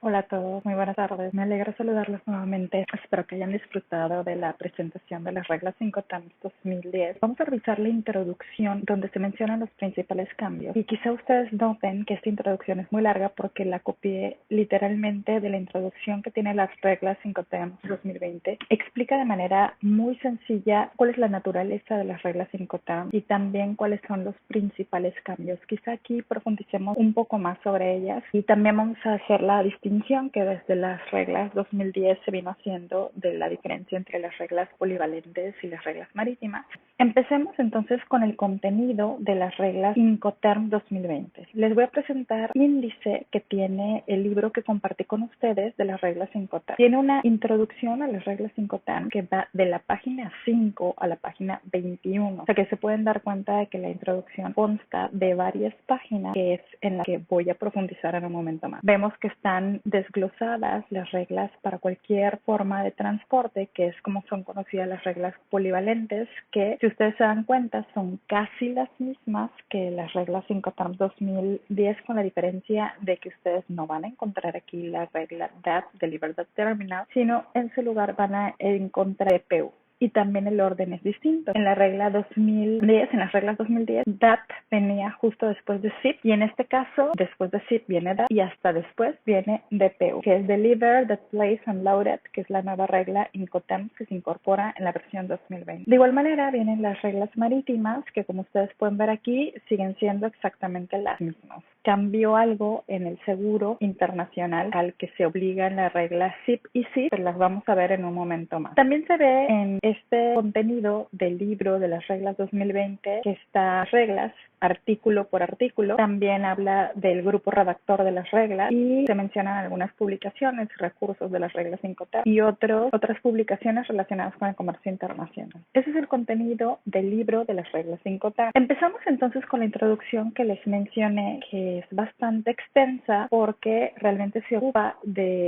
Hola a todos, muy buenas tardes. Me alegra saludarlos nuevamente. Espero que hayan disfrutado de la presentación de las reglas 5 TAMS 2010. Vamos a revisar la introducción donde se mencionan los principales cambios. Y quizá ustedes noten que esta introducción es muy larga porque la copié literalmente de la introducción que tiene las reglas 5 TAMS 2020. Explica de manera muy sencilla cuál es la naturaleza de las reglas 5 TAMS y también cuáles son los principales cambios. Quizá aquí profundicemos un poco más sobre ellas y también vamos a hacer la distinción que desde las reglas 2010 se vino haciendo de la diferencia entre las reglas polivalentes y las reglas marítimas. Empecemos entonces con el contenido de las reglas Incoterm 2020. Les voy a presentar un índice que tiene el libro que compartí con ustedes de las reglas Incoterm. Tiene una introducción a las reglas Incoterm que va de la página 5 a la página 21. O sea que se pueden dar cuenta de que la introducción consta de varias páginas, que es en la que voy a profundizar en un momento más. Vemos que están desglosadas las reglas para cualquier forma de transporte, que es como son conocidas las reglas polivalentes, que si ustedes se dan cuenta son casi las mismas que las reglas Incoterm 2010, con la diferencia de que ustedes no van a encontrar aquí la regla DAT, Delivered at Terminal, sino en su lugar van a encontrar DPU. Y también el orden es distinto. En la regla 2010, en las reglas 2010, DAT venía justo después de ZIP, y en este caso, después de ZIP viene DAT, y hasta después viene DPU, que es Delivered, That Place, and Loaded, que es la nueva regla Incoterm que se incorpora en la versión 2020. De igual manera, vienen las reglas marítimas, que como ustedes pueden ver aquí, siguen siendo exactamente las mismas. Cambió algo en el seguro internacional al que se obliga en la regla ZIP y ZIP, que las vamos a ver en un momento más. También se ve en este contenido del libro de las reglas 2020 que estas reglas artículo por artículo. También habla del grupo redactor de las reglas y se mencionan algunas publicaciones, recursos de las reglas Incoterm y otras publicaciones relacionadas con el comercio internacional. Ese es el contenido del libro de las reglas Incoterm. Empezamos entonces con la introducción que les mencioné, que es bastante extensa porque realmente se ocupa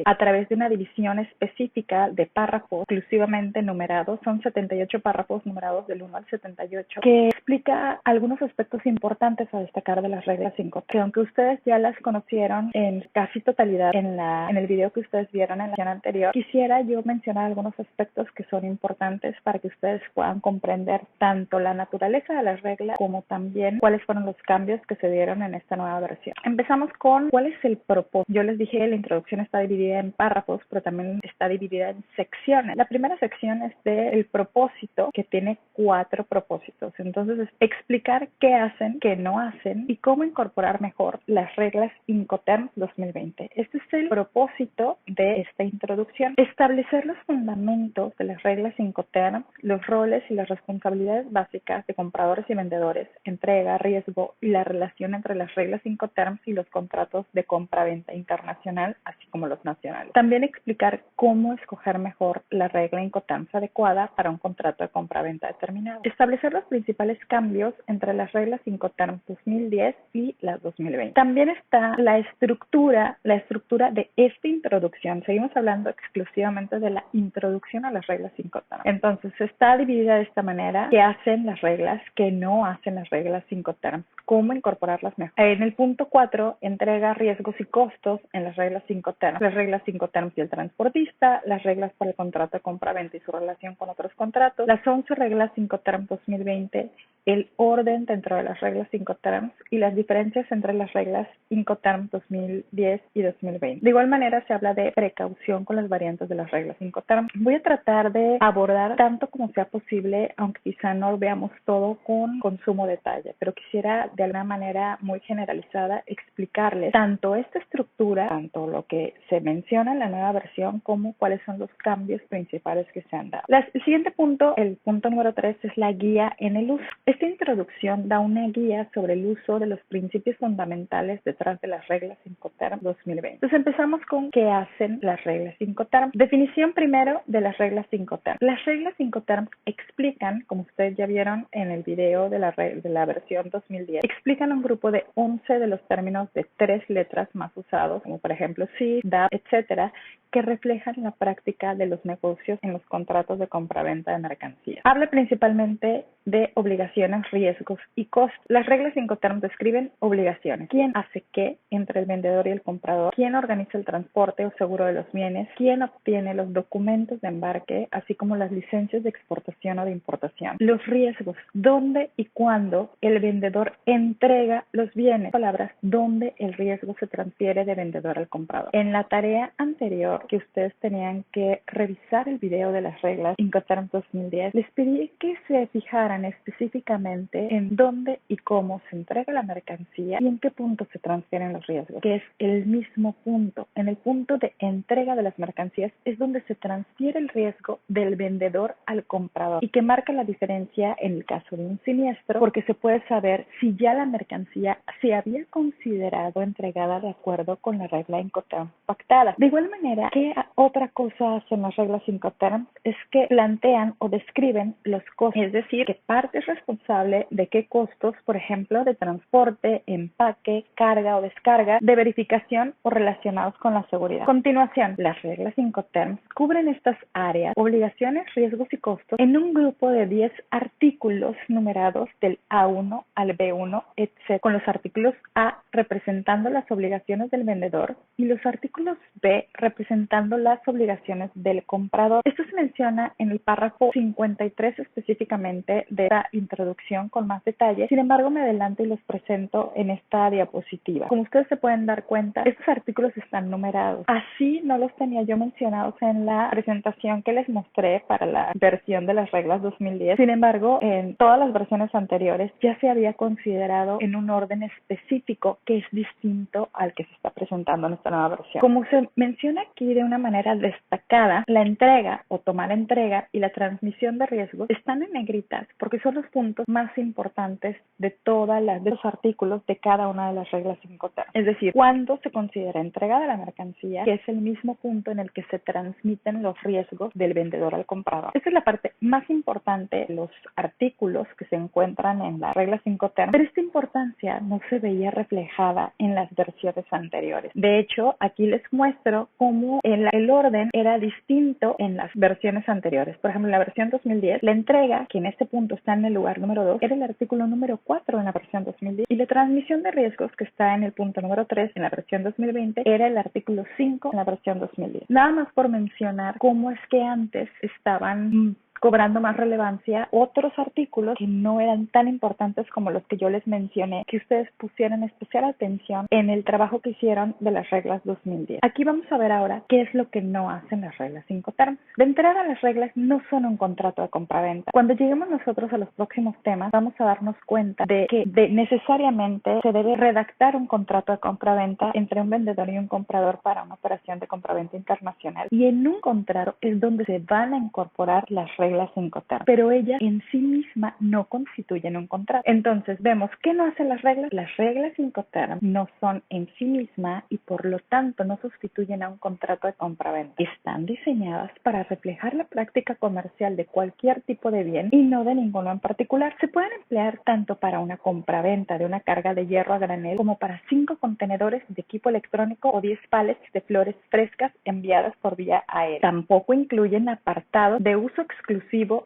a través de una división específica de párrafos exclusivamente numerados. Son 78 párrafos numerados del 1 al 78 que explica algunos aspectos importantes a destacar de las reglas 5, que aunque ustedes ya las conocieron en casi totalidad en el video que ustedes vieron en la sesión anterior, quisiera yo mencionar algunos aspectos que son importantes para que ustedes puedan comprender tanto la naturaleza de las reglas como también cuáles fueron los cambios que se dieron en esta nueva versión. Empezamos con cuál es el propósito. Yo les dije que la introducción está dividida en párrafos, pero también está dividida en secciones. La primera sección es del propósito, que tiene 4 propósitos. Entonces es explicar qué hacen, qué no hacen y cómo incorporar mejor las reglas Incoterm 2020. Este es el propósito de esta introducción. Establecer los fundamentos de las reglas Incoterm, los roles y las responsabilidades básicas de compradores y vendedores, entrega, riesgo y la relación entre las reglas Incoterm y los contratos de compra-venta internacional, así como los nacionales. También explicar cómo escoger mejor la regla Incoterm adecuada para un contrato de compra-venta determinado. Establecer los principales cambios entre las reglas Incoterm 2010 y las 2020. También está la estructura de esta introducción. Seguimos hablando exclusivamente de la introducción a las reglas Incoterm. Entonces está dividida de esta manera: qué hacen las reglas, qué no hacen las reglas Incoterm, cómo incorporarlas mejor. En el punto 4, entrega, riesgos y costos en las reglas Incoterm, las reglas Incoterm y el transportista, las reglas para el contrato de compra-venta y su relación con otros contratos, las 11 reglas Incoterm 2020, el orden dentro de las reglas Incoterm y las diferencias entre las reglas Incoterm 2010 y 2020. De igual manera se habla de precaución con las variantes de las reglas Incoterm. Voy a tratar de abordar tanto como sea posible, aunque quizá no lo veamos todo con sumo detalle, pero quisiera de alguna manera muy generalizada explicarles tanto esta estructura, tanto lo que se menciona en la nueva versión, como cuáles son los cambios principales que se han dado. El siguiente punto, el punto número 3, es la guía en el uso. Esta introducción da una guía sobre el uso de los principios fundamentales detrás de las reglas Incoterm 2020. Entonces empezamos con qué hacen las reglas Incoterm. Definición primero de las reglas Incoterm. Las reglas Incoterm explican, como ustedes ya vieron en el video de la versión 2010, explican un grupo de 11 de los términos de 3 letras más usados, como por ejemplo SIF, DAP, etcétera, que reflejan la práctica de los negocios en los contratos de compra compraventa de mercancías. Habla principalmente de obligaciones, riesgos y costos. Las reglas Incoterms describen obligaciones. ¿Quién hace qué entre el vendedor y el comprador? ¿Quién organiza el transporte o seguro de los bienes? ¿Quién obtiene los documentos de embarque, así como las licencias de exportación o de importación? Los riesgos. ¿Dónde y cuándo el vendedor entrega los bienes? Palabras, ¿dónde el riesgo se transfiere de vendedor al comprador? En la tarea anterior que ustedes tenían que revisar el video de las reglas Incoterms 2010, les pedí que se fijaran específicamente en dónde y cómo se entrega la mercancía y en qué punto se transfieren los riesgos, que es el mismo punto. En el punto de entrega de las mercancías es donde se transfiere el riesgo del vendedor al comprador y que marca la diferencia en el caso de un siniestro, porque se puede saber si ya la mercancía se había considerado entregada de acuerdo con la regla Incoterms pactada. De igual manera, ¿qué otra cosa hacen las reglas Incoterms? Es que plantean o describen los costos, es decir, que parte es responsable de qué costos, por ejemplo, de transporte, empaque, carga o descarga, de verificación o relacionados con la seguridad. A continuación, las reglas Incoterms cubren estas áreas, obligaciones, riesgos y costos en un grupo de 10 artículos numerados del A1 al B1, etc., con los artículos A representando las obligaciones del vendedor y los artículos B representando las obligaciones del comprador. Esto se menciona en el párrafo 53 específicamente de la introducción con más detalle. Sin embargo, me adelanto y los presento en esta diapositiva. Como ustedes se pueden dar cuenta, estos artículos están numerados. Así no los tenía yo mencionados en la presentación que les mostré para la versión de las reglas 2010. Sin embargo, en todas las versiones anteriores ya se había considerado en un orden específico que es distinto al que se está presentando en esta nueva versión. Como se menciona aquí de una manera destacada, la entrega o tomar entrega y la transmisión de riesgos están en negritas porque son los puntos más importantes de todos los artículos de cada una de las reglas Incoterms. Es decir, cuándo se considera entrega de la mercancía, que es el mismo punto en el que se transmiten los riesgos del vendedor al comprador. Esta es la parte más importante de los artículos que se encuentran en las reglas Incoterms, pero esta importancia no se veía reflejada en las versiones anteriores. De hecho, aquí les muestro cómo el orden era distinto en las versiones anteriores. Por ejemplo, en la versión 2010, la entrega, que en este punto está en el lugar número 2, era el artículo número 4 en la versión 2010, y la transmisión de riesgos, que está en el punto número 3 en la versión 2020, era el artículo 5 en la versión 2010. Nada más por mencionar cómo es que antes estaban cobrando más relevancia otros artículos que no eran tan importantes como los que yo les mencioné, que ustedes pusieran especial atención en el trabajo que hicieron de las reglas 2010. Aquí vamos a ver ahora qué es lo que no hacen las reglas Incoterms. De entrada, las reglas no son un contrato de compraventa. Cuando lleguemos nosotros a los próximos temas, vamos a darnos cuenta de que necesariamente se debe redactar un contrato de compraventa entre un vendedor y un comprador para una operación de compraventa internacional. Y en un contrato es donde se van a incorporar las reglas Incoterms, pero ellas en sí misma no constituyen un contrato. Entonces vemos que no hacen las reglas. Las reglas Incoterms no son en sí misma y por lo tanto no sustituyen a un contrato de compraventa. Están diseñadas para reflejar la práctica comercial de cualquier tipo de bien y no de ninguno en particular. Se pueden emplear tanto para una compraventa de una carga de hierro a granel como para 5 contenedores de equipo electrónico o 10 palets de flores frescas enviadas por vía aérea. Tampoco incluyen apartados de uso exclusivo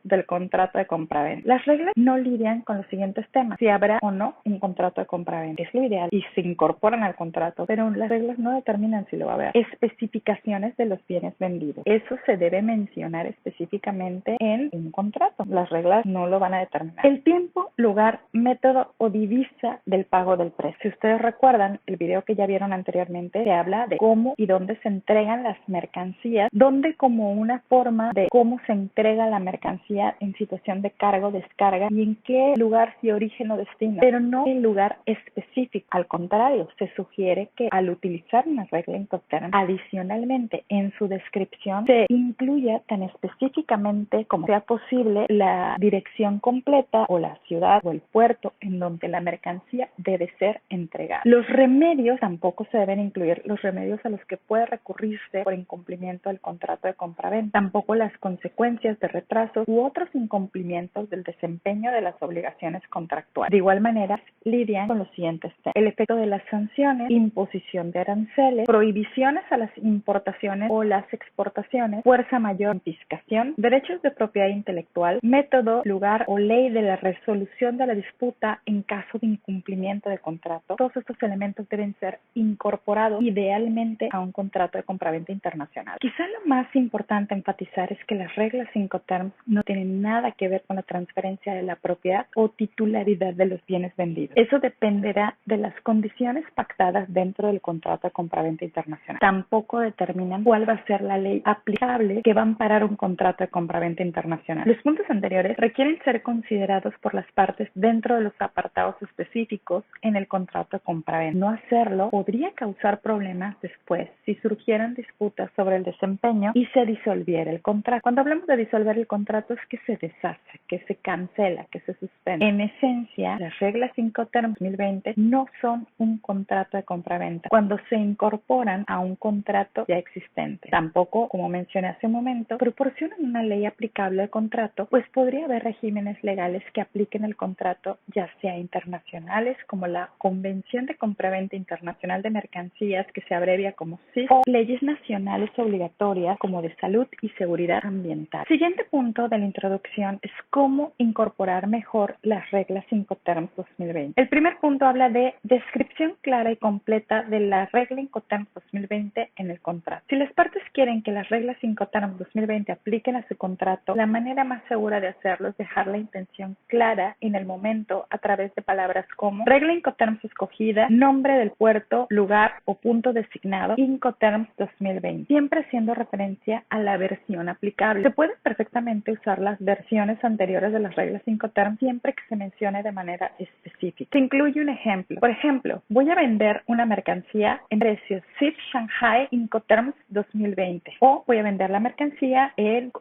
del contrato de compraventa. Las reglas no lidian con los siguientes temas: si habrá o no un contrato de compraventa, es lo ideal, y se incorporan al contrato, pero las reglas no determinan si lo va a haber. Especificaciones de los bienes vendidos. Eso se debe mencionar específicamente en un contrato. Las reglas no lo van a determinar. El tiempo, lugar, método o divisa del pago del precio. Si ustedes recuerdan el video que ya vieron anteriormente, se habla de cómo y dónde se entregan las mercancías, donde como una forma de cómo se entrega la mercancía en situación de carga o descarga y en qué lugar, si origen o destino, pero no en lugar específico. Al contrario, se sugiere que al utilizar una regla Incoterms, adicionalmente en su descripción se incluya tan específicamente como sea posible la dirección completa o la ciudad o el puerto en donde la mercancía debe ser entregada. Los remedios tampoco se deben incluir, los remedios a los que puede recurrirse por incumplimiento del contrato de compraventa, tampoco las consecuencias de retrasos u otros incumplimientos del desempeño de las obligaciones contractuales. De igual manera, lidian con los siguientes temas: el efecto de las sanciones, imposición de aranceles, prohibiciones a las importaciones o las exportaciones, fuerza mayor, confiscación, derechos de propiedad intelectual, método, lugar o ley de la resolución de la disputa en caso de incumplimiento de contrato. Todos estos elementos deben ser incorporados idealmente a un contrato de compraventa internacional. Quizá lo más importante a enfatizar es que las reglas Incoterms no tienen nada que ver con la transferencia de la propiedad o titularidad de los bienes vendidos. Eso dependerá de las condiciones pactadas dentro del contrato de compraventa internacional. Tampoco determinan cuál va a ser la ley aplicable que va a amparar un contrato de compraventa internacional. Los puntos anteriores requieren ser considerados por las partes dentro de los apartados específicos en el contrato de compraventa. No hacerlo podría causar problemas después si surgieran disputas sobre el desempeño y se disolviera el contrato. Cuando hablamos de disolver el contrato es que se deshace, que se cancela, que se suspende. En esencia, las reglas Incoterms 2020 no son un contrato de compraventa cuando se incorporan a un contrato ya existente. Tampoco, como mencioné hace un momento, proporcionan una ley aplicable al contrato, pues podría haber regímenes legales que apliquen el contrato, ya sea internacionales como la Convención de Compraventa Internacional de Mercancías, que se abrevia como CIF, o leyes nacionales obligatorias como de salud y seguridad ambiental. Siguiente punto de la introducción es cómo incorporar mejor las reglas Incoterms 2020. El primer punto habla de descripción clara y completa de la regla Incoterms 2020 en el contrato. Si las partes quieren que las reglas Incoterms 2020 apliquen a su contrato, la manera más segura de hacerlo es dejar la intención clara en el momento a través de palabras como regla Incoterms escogida, nombre del puerto, lugar o punto designado, Incoterms 2020, siempre haciendo referencia a la versión aplicable. Se pueden perfectamente usar las versiones anteriores de las reglas Incoterms siempre que se mencione de manera específica. Se incluye un ejemplo. Por ejemplo, voy a vender una mercancía en precio CIF Shanghai Incoterms 2020, o voy a vender la mercancía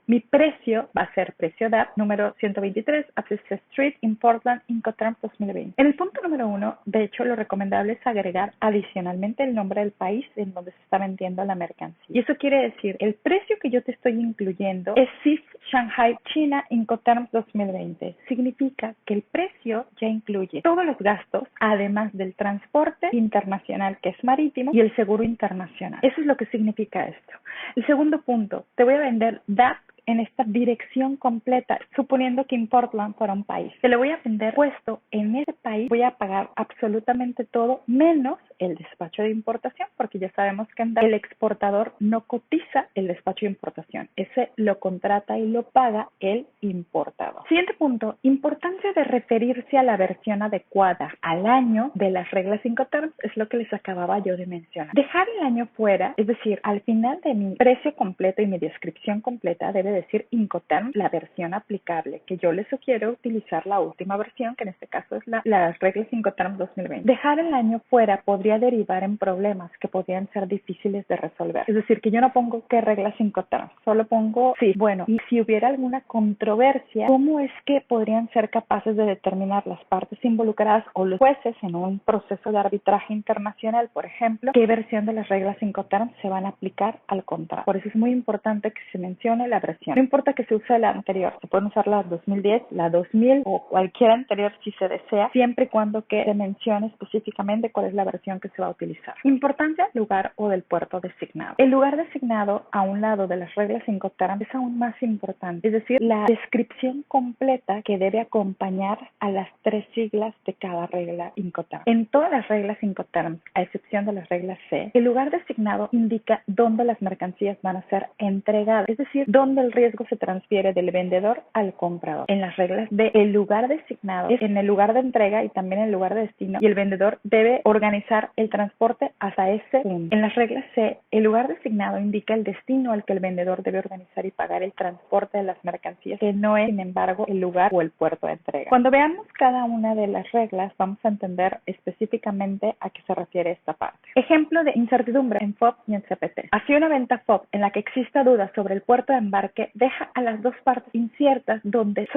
mi precio va a ser precio DAP número 123 Access Street in Portland Incoterms 2020. En el punto número 1, de hecho, lo recomendable es agregar adicionalmente el nombre del país en donde se está vendiendo la mercancía. Y eso quiere decir, el precio que yo te estoy incluyendo es CIF Shanghai China Incoterms 2020. Significa que el precio ya incluye todos los gastos, además del transporte internacional, que es marítimo, y el seguro internacional. Eso es lo que significa esto. El segundo punto, te voy a vender DAP en esta dirección completa, suponiendo que en Portland fuera un país. Te lo voy a vender puesto en ese país, voy a pagar absolutamente todo, menos el despacho de importación, porque ya sabemos que el exportador no cotiza el despacho de importación. Ese lo contrata y lo paga el importador. Siguiente punto, importancia de referirse a la versión adecuada al año de las reglas Incoterms, es lo que les acababa yo de mencionar. Dejar el año fuera, es decir, al final de mi precio completo y mi descripción completa debe decir Incoterms, la versión aplicable, que yo les sugiero utilizar la última versión, que en este caso es las reglas Incoterms 2020. Dejar el año fuera podría derivar en problemas que podrían ser difíciles de resolver. Es decir, que yo no pongo qué reglas Incoterms, solo pongo sí. Bueno, y si hubiera alguna controversia, ¿cómo es que podrían ser capaces de determinar las partes involucradas o los jueces en un proceso de arbitraje internacional, por ejemplo, qué versión de las reglas Incoterms se van a aplicar al contrato? Por eso es muy importante que se mencione la versión. No importa que se use la anterior, se pueden usar la 2010, la 2000 o cualquier anterior si se desea, siempre y cuando que se mencione específicamente cuál es la versión que se va a utilizar. Importancia, lugar o del puerto designado. El lugar designado a un lado de las reglas Incoterms es aún más importante, es decir, la descripción completa que debe acompañar a las 3 siglas de cada regla Incoterms. En todas las reglas Incoterms, a excepción de las reglas C, el lugar designado indica dónde las mercancías van a ser entregadas, es decir, dónde el riesgo se transfiere del vendedor al comprador. En las reglas D, el lugar designado es en el lugar de entrega y también en el lugar de destino, y el vendedor debe organizar el transporte hasta ese punto. En las reglas C, el lugar designado indica el destino al que el vendedor debe organizar y pagar el transporte de las mercancías, que no es, sin embargo, el lugar o el puerto de entrega. Cuando veamos cada una de las reglas, vamos a entender específicamente a qué se refiere esta parte. Ejemplo de incertidumbre en FOB y en CPT. Así, una venta FOB en la que exista duda sobre el puerto de embarque embarque deja a las dos partes inciertas donde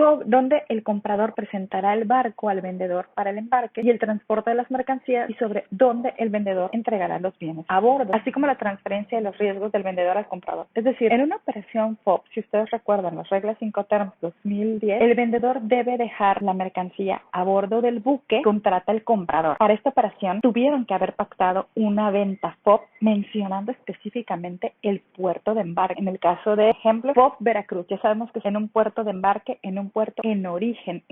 el comprador presentará el barco al vendedor para el embarque y el transporte de las mercancías y sobre dónde el vendedor entregará los bienes a bordo, así como la transferencia de los riesgos del vendedor al comprador. Es decir, en una operación FOB, si ustedes recuerdan las reglas Incoterms 2010, el vendedor debe dejar la mercancía a bordo del buque que contrata el comprador. Para esta operación tuvieron que haber pactado una venta FOB mencionando específicamente el puerto de embarque. En el caso de ejemplo, FOB Veracruz, ya sabemos que es en un puerto de embarque, en un puerto en origen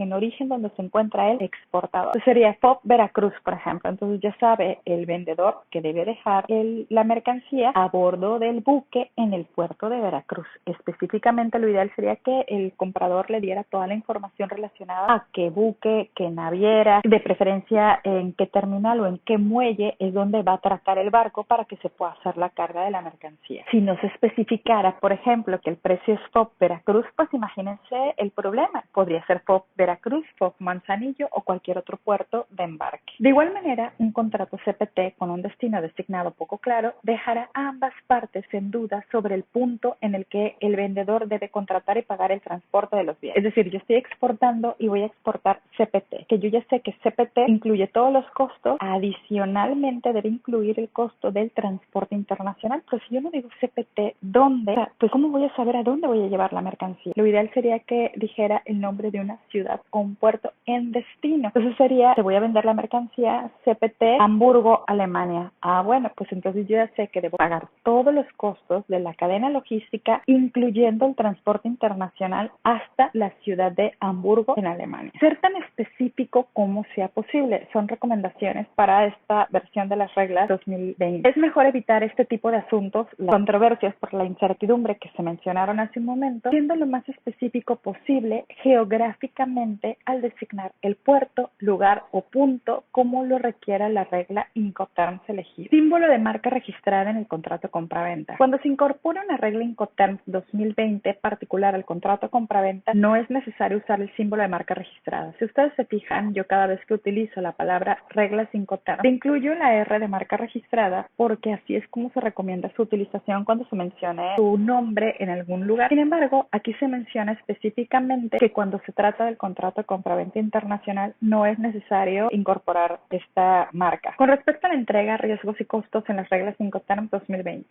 donde se encuentra el exportador. Entonces sería FOB Veracruz, por ejemplo. Entonces ya sabe el vendedor que debe dejar la mercancía a bordo del buque en el puerto de Veracruz. Específicamente lo ideal sería que el comprador le diera toda la información relacionada a qué buque, qué naviera, de preferencia en qué terminal o en qué muelle es donde va a atracar el barco para que se pueda hacer la carga de la mercancía. Si no se especificara, por ejemplo, que el precio es FOB Veracruz, pues imagínense el problema. Podría ser FOB Veracruz, FOB Manzanillo o cualquier otro puerto de embarque. De igual manera, un contrato CPT con un destino designado poco claro dejará a ambas partes en duda sobre el punto en el que el vendedor debe contratar y pagar el transporte de los bienes. Es decir, yo estoy exportando y voy a exportar CPT, que yo ya sé que CPT incluye todos los costos, adicionalmente debe incluir el costo del transporte internacional, pero si yo no digo CPT, ¿dónde? O sea, pues ¿cómo voy a saber a dónde voy a llevar la mercancía? Lo ideal sería que dijera el nombre de una ciudad o un puerto en destino. Entonces sería, te voy a vender la mercancía CPT Hamburgo, Alemania. Ah, bueno, pues entonces yo ya sé que debo pagar todos los costos de la cadena logística, incluyendo el transporte internacional hasta la ciudad de Hamburgo, en Alemania. Ser tan específico como sea posible son recomendaciones para esta versión de las reglas 2020. Es mejor evitar este tipo de asuntos, las controversias por la incertidumbre que se mencionaron hace un momento, siendo lo más específico posible geográficamente al designar el puerto, lugar o punto como lo requiera la regla Incoterms elegida. Símbolo de marca registrada en el contrato compraventa. Cuando se incorpora una regla Incoterms 2020 particular al contrato compraventa, no es necesario usar el símbolo de marca registrada. Si ustedes se fijan, yo cada vez que utilizo la palabra reglas Incoterms, incluyo la R de marca registrada porque así es como se recomienda su utilización cuando se mencione su nombre en algún lugar. Sin embargo, aquí se menciona específicamente que cuando se trata del contrato compraventa internacional no es necesario incorporar esta marca. Con respecto a la entrega, riesgos y costos en las reglas Incoterms 2020.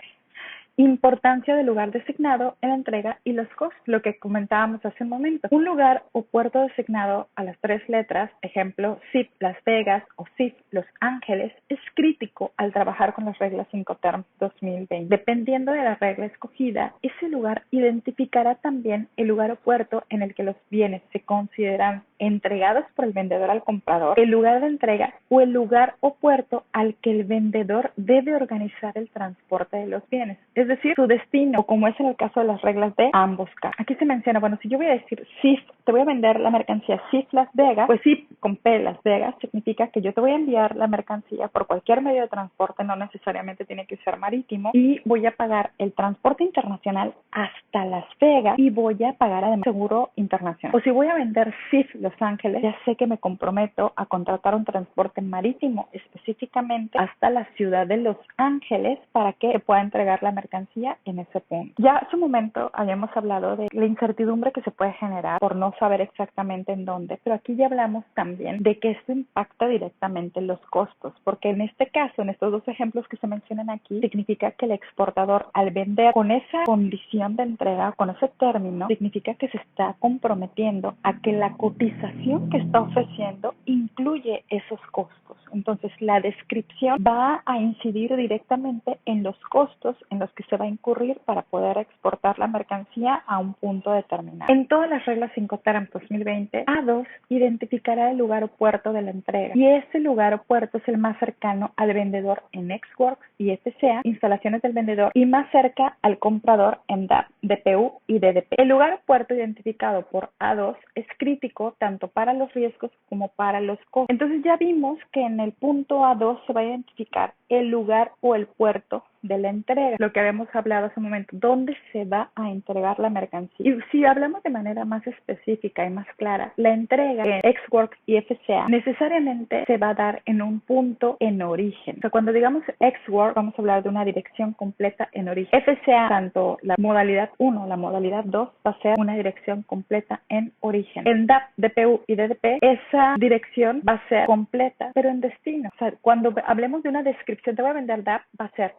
Importancia del lugar designado en la entrega y los costos, lo que comentábamos hace un momento. Un lugar o puerto designado a las 3 letras, ejemplo, SIF Las Vegas o SIF Los Ángeles, es crítico al trabajar con las reglas Incoterms 2020. Dependiendo de la regla escogida, ese lugar identificará también el lugar o puerto en el que los bienes se consideran entregados por el vendedor al comprador, el lugar de entrega o el lugar o puerto al que el vendedor debe organizar el transporte de los bienes, es decir, su destino, o como es en el caso de las reglas de ambos casos. Aquí se menciona, bueno, si yo voy a decir SIF, te voy a vender la mercancía SIF Las Vegas, pues SIF con P Las Vegas significa que yo te voy a enviar la mercancía por cualquier medio de transporte, no necesariamente tiene que ser marítimo, y voy a pagar el transporte internacional hasta Las Vegas y voy a pagar además seguro internacional. O si voy a vender SIF Los Ángeles, ya sé que me comprometo a contratar un transporte marítimo específicamente hasta la ciudad de Los Ángeles para que pueda entregar la mercancía en ese punto. Ya hace un momento habíamos hablado de la incertidumbre que se puede generar por no saber exactamente en dónde, pero aquí ya hablamos también de que esto impacta directamente los costos, porque en este caso, en estos dos ejemplos que se mencionan aquí, significa que el exportador al vender con esa condición de entrega, con ese término, significa que se está comprometiendo a que la cotización que está ofreciendo incluye esos costos. Entonces, la descripción va a incidir directamente en los costos en los que se va a incurrir para poder exportar la mercancía a un punto determinado. En todas las reglas Incoterms 2020, A2 identificará el lugar o puerto de la entrega y ese lugar o puerto es el más cercano al vendedor en Ex-Works y FCA, instalaciones del vendedor, y más cerca al comprador en DAP, DPU y DDP. El lugar o puerto identificado por A2 es crítico tanto para los riesgos como para los costos. Entonces ya vimos que en el punto A2 se va a identificar el lugar o el puerto de la entrega, lo que habíamos hablado hace un momento, dónde se va a entregar la mercancía. Y si hablamos de manera más específica y más clara, la entrega en Ex Works y FCA necesariamente se va a dar en un punto en origen. O sea, cuando digamos Ex Works, vamos a hablar de una dirección completa en origen. FCA, tanto la modalidad 1, la modalidad 2, va a ser una dirección completa en origen. En DAP, DPU y DDP, esa dirección va a ser completa, pero en destino. O sea, cuando hablemos de una descripción, te voy a vender DAP,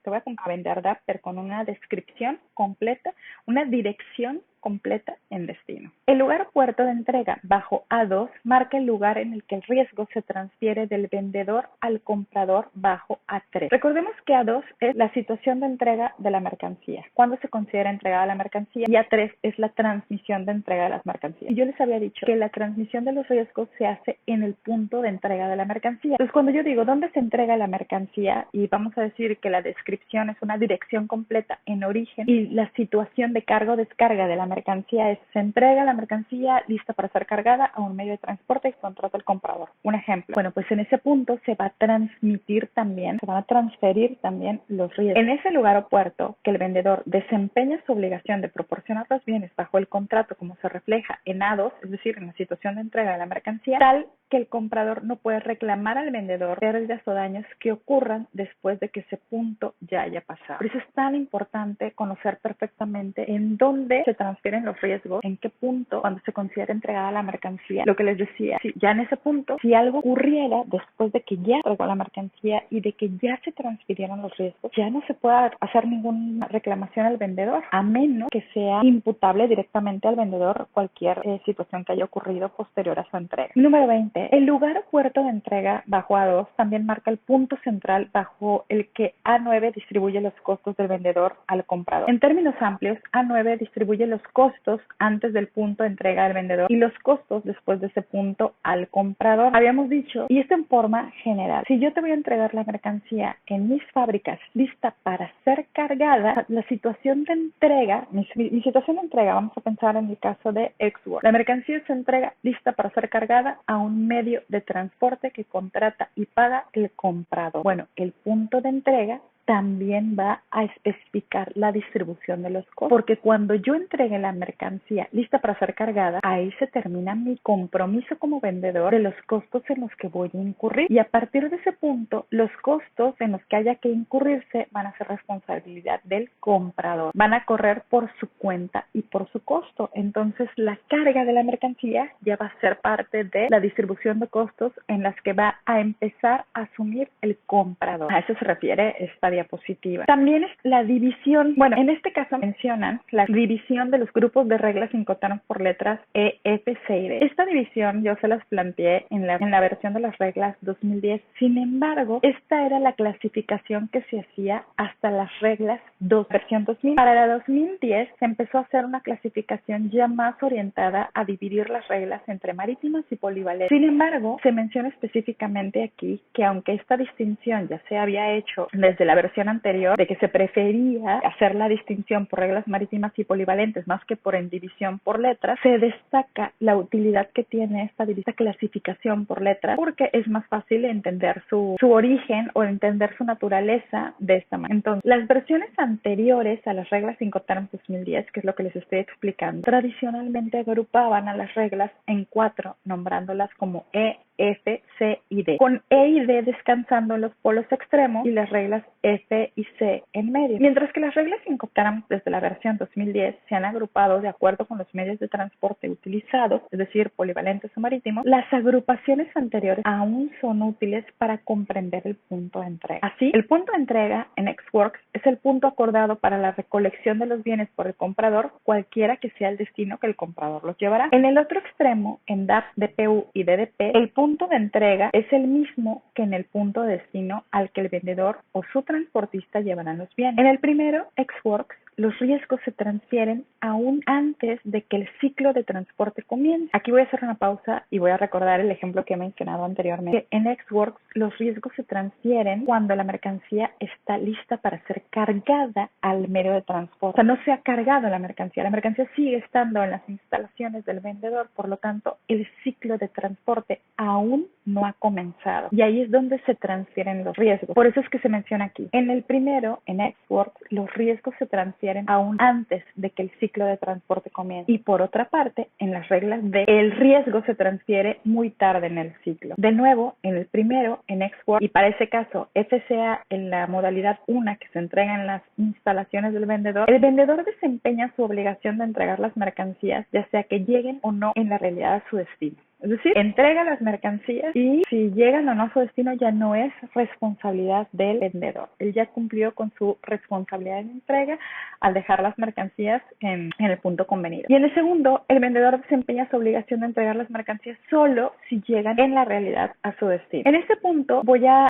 te voy a vender DAP, pero con una descripción completa, una dirección completa en destino. El lugar o puerto de entrega bajo A2 marca el lugar en el que el riesgo se transfiere del vendedor al comprador bajo A3. Recordemos que A2 es la situación de entrega de la mercancía, cuando se considera entregada la mercancía, y A3 es la transmisión de entrega de las mercancías. Y yo les había dicho que la transmisión de los riesgos se hace en el punto de entrega de la mercancía. Entonces, cuando yo digo dónde se entrega la mercancía, y vamos a decir que la descripción es una dirección completa en origen, y la situación de carga o descarga de la mercancía es: se entrega la mercancía lista para ser cargada a un medio de transporte que contrata el comprador. Un ejemplo. Bueno, pues en ese punto se va a transmitir también, se van a transferir también los riesgos. En ese lugar o puerto que el vendedor desempeña su obligación de proporcionar los bienes bajo el contrato como se refleja en A2, es decir, en la situación de entrega de la mercancía, tal que el comprador no puede reclamar al vendedor pérdidas o daños que ocurran después de que ese punto ya haya pasado. Por eso es tan importante conocer perfectamente en dónde se transfieren los riesgos, en qué punto, cuando se considera entregada la mercancía. Lo que les decía, si ya en ese punto, si algo ocurriera después de que ya entregó la mercancía y de que ya se transfirieron los riesgos, ya no se puede hacer ninguna reclamación al vendedor, a menos que sea imputable directamente al vendedor cualquier situación que haya ocurrido posterior a su entrega. Número 20. El lugar o puerto de entrega bajo A2 también marca el punto central bajo el que A9 distribuye los costos del vendedor al comprador. En términos amplios, A9 distribuye los costos antes del punto de entrega del vendedor y los costos después de ese punto al comprador. Habíamos dicho, y esto en forma general, si yo te voy a entregar la mercancía en mis fábricas lista para ser cargada, la situación de entrega, mi situación de entrega, vamos a pensar en el caso de Ex-Works. La mercancía se entrega lista para ser cargada a un medio de transporte que contrata y paga el comprador. Bueno, el punto de entrega también va a especificar la distribución de los costos, porque cuando yo entregue la mercancía lista para ser cargada, ahí se termina mi compromiso como vendedor de los costos en los que voy a incurrir, y a partir de ese punto los costos en los que haya que incurrirse van a ser responsabilidad del comprador, van a correr por su cuenta y por su costo. Entonces la carga de la mercancía ya va a ser parte de la distribución de costos en las que va a empezar a asumir el comprador. A eso se refiere esta diapositiva. También es la división, bueno, en este caso mencionan la división de los grupos de reglas Incoterms por letras E, F, C y D. Esta división yo se las planteé en la versión de las reglas 2010. Sin embargo, esta era la clasificación que se hacía hasta las reglas versión 2000. Para la 2010 se empezó a hacer una clasificación ya más orientada a dividir las reglas entre marítimas y polivalentes. Sin embargo, se menciona específicamente aquí que aunque esta distinción ya se había hecho desde la versión anterior, de que se prefería hacer la distinción por reglas marítimas y polivalentes más que por en división por letras, se destaca la utilidad que tiene esta clasificación por letras, porque es más fácil entender su origen o entender su naturaleza de esta manera. Entonces, las versiones anteriores a las reglas Incoterms 2010, que es lo que les estoy explicando, tradicionalmente agrupaban a las reglas en 4, nombrándolas como E, F, C y D, con E y D descansando en los polos extremos y las reglas F y C en medio. Mientras que las reglas Incoterms desde la versión 2010 se han agrupado de acuerdo con los medios de transporte utilizados, es decir, polivalentes o marítimos, las agrupaciones anteriores aún son útiles para comprender el punto de entrega. Así, el punto de entrega en Ex-Works es el punto acordado para la recolección de los bienes por el comprador, cualquiera que sea el destino que el comprador los llevará. En el otro extremo, en DAP, DPU y DDP, el punto de entrega es el mismo que en el punto de destino al que el vendedor o su transportista llevarán los bienes. En el primero, Ex-Works, los riesgos se transfieren aún antes de que el ciclo de transporte comience. Aquí voy a hacer una pausa y voy a recordar el ejemplo que he mencionado anteriormente. En Ex-Works, los riesgos se transfieren cuando la mercancía está lista para ser cargada al medio de transporte. O sea, no se ha cargado la mercancía sigue estando en las instalaciones del vendedor, por lo tanto, el ciclo de transporte aún no ha comenzado. Y ahí es donde se transfieren los riesgos. Por eso es que se menciona aquí. En el primero, en Ex-Works, los riesgos se transfieren aún antes de que el ciclo de transporte comience. Y por otra parte, en las reglas D, el riesgo se transfiere muy tarde en el ciclo. De nuevo, en el primero, en Ex-Works, y para ese caso, FCA en la modalidad 1 que se entrega en las instalaciones del vendedor, el vendedor desempeña su obligación de entregar las mercancías, ya sea que lleguen o no en la realidad a su destino. Es decir, entrega las mercancías y si llegan o no a su destino ya no es responsabilidad del vendedor. Él ya cumplió con su responsabilidad de entrega al dejar las mercancías en el punto convenido. Y en el segundo, el vendedor desempeña su obligación de entregar las mercancías solo si llegan en la realidad a su destino. En este punto voy a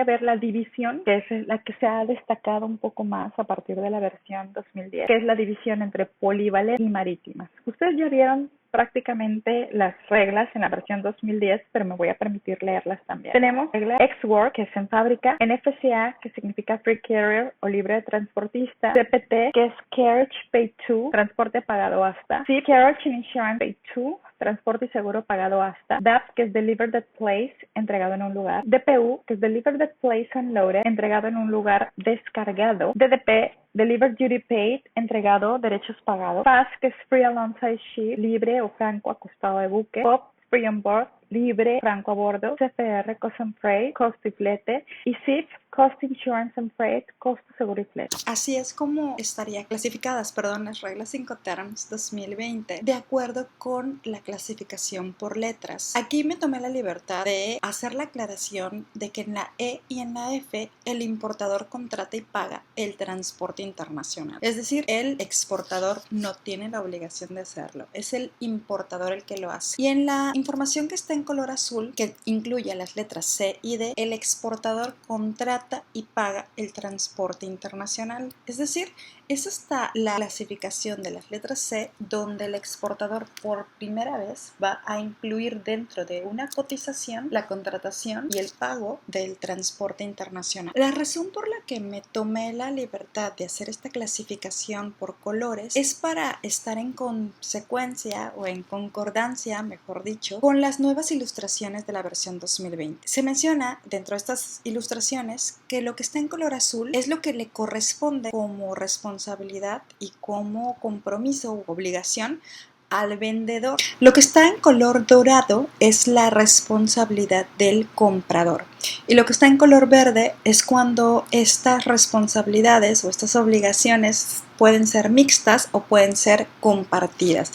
ver la división, que es la que se ha destacado un poco más a partir de la versión 2010, que es la división entre polivalentes y marítimas. Ustedes ya vieron prácticamente las reglas en la versión 2010, pero me voy a permitir leerlas también. Tenemos regla Ex-Works, que es en fábrica, NFCA, que significa Free Carrier o libre de transportista, CPT, que es Carriage Paid To, transporte pagado hasta, sí, Carriage and Insurance Paid To, transporte y seguro pagado hasta, DAP, que es Delivered at Place, entregado en un lugar, DPU, que es Delivered at Place Unloaded, entregado en un lugar descargado, DDP, Delivered Duty Paid, entregado, derechos pagados, FAS, que es Free Alongside Ship, libre o franco a costado de buque, POP, Free on Board, libre, franco a bordo, CFR, Cost and Freight, costo y flete, y SIF, Cost Insurance and Freight, costo, seguro y flete. Así es como estarían clasificadas, las reglas Incoterms 2020 de acuerdo con la clasificación por letras. Aquí me tomé la libertad de hacer la aclaración de que en la E y en la F el importador contrata y paga el transporte internacional. Es decir, el exportador no tiene la obligación de hacerlo, es el importador el que lo hace. Y en la información que está en color azul, que incluye las letras C y D, el exportador contrata y paga el transporte internacional. Es decir, es hasta la clasificación de las letras C donde el exportador por primera vez va a incluir dentro de una cotización la contratación y el pago del transporte internacional. La razón por la que me tomé la libertad de hacer esta clasificación por colores es para estar en consecuencia o en concordancia, mejor dicho, con las nuevas ilustraciones de la versión 2020. Se menciona dentro de estas ilustraciones que lo que está en color azul es lo que le corresponde como responsabilidad y como compromiso u obligación al vendedor. Lo que está en color dorado es la responsabilidad del comprador. Y lo que está en color verde es cuando estas responsabilidades o estas obligaciones pueden ser mixtas o pueden ser compartidas.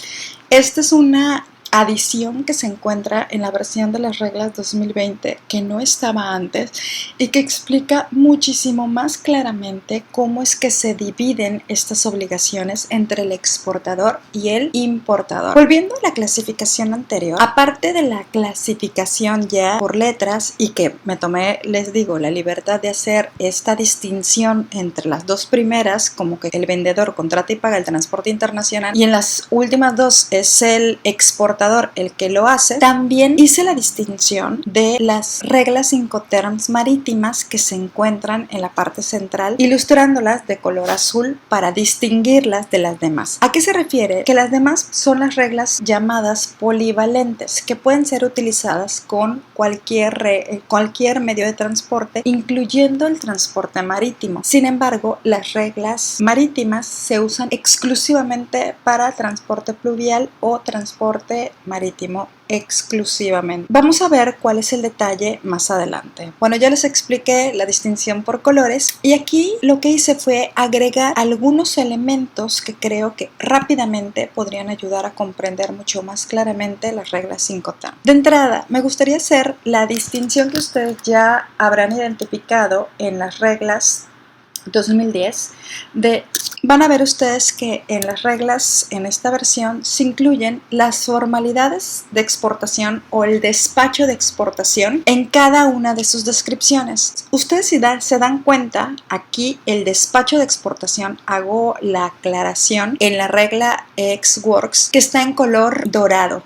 Esta es una adición que se encuentra en la versión de las reglas 2020 que no estaba antes y que explica muchísimo más claramente cómo es que se dividen estas obligaciones entre el exportador y el importador. Volviendo a la clasificación anterior, aparte de la clasificación ya por letras y que me tomé, les digo, la libertad de hacer esta distinción entre las dos primeras, como que el vendedor contrata y paga el transporte internacional y en las últimas dos es el exportador el que lo hace, también hice la distinción de las reglas Incoterms marítimas que se encuentran en la parte central, ilustrándolas de color azul para distinguirlas de las demás. ¿A qué se refiere? Que las demás son las reglas llamadas polivalentes, que pueden ser utilizadas con cualquier medio de transporte, incluyendo el transporte marítimo. Sin embargo, las reglas marítimas se usan exclusivamente para transporte fluvial o transporte marítimo exclusivamente. Vamos a ver cuál es el detalle más adelante. Bueno, ya les expliqué la distinción por colores y aquí lo que hice fue agregar algunos elementos que creo que rápidamente podrían ayudar a comprender mucho más claramente las reglas Incoterms. De entrada, me gustaría hacer la distinción que ustedes ya habrán identificado en las reglas 2010 van a ver ustedes que en las reglas en esta versión se incluyen las formalidades de exportación o el despacho de exportación en cada una de sus descripciones. Ustedes si se dan cuenta, aquí el despacho de exportación, hago la aclaración en la regla Ex-Works que está en color dorado,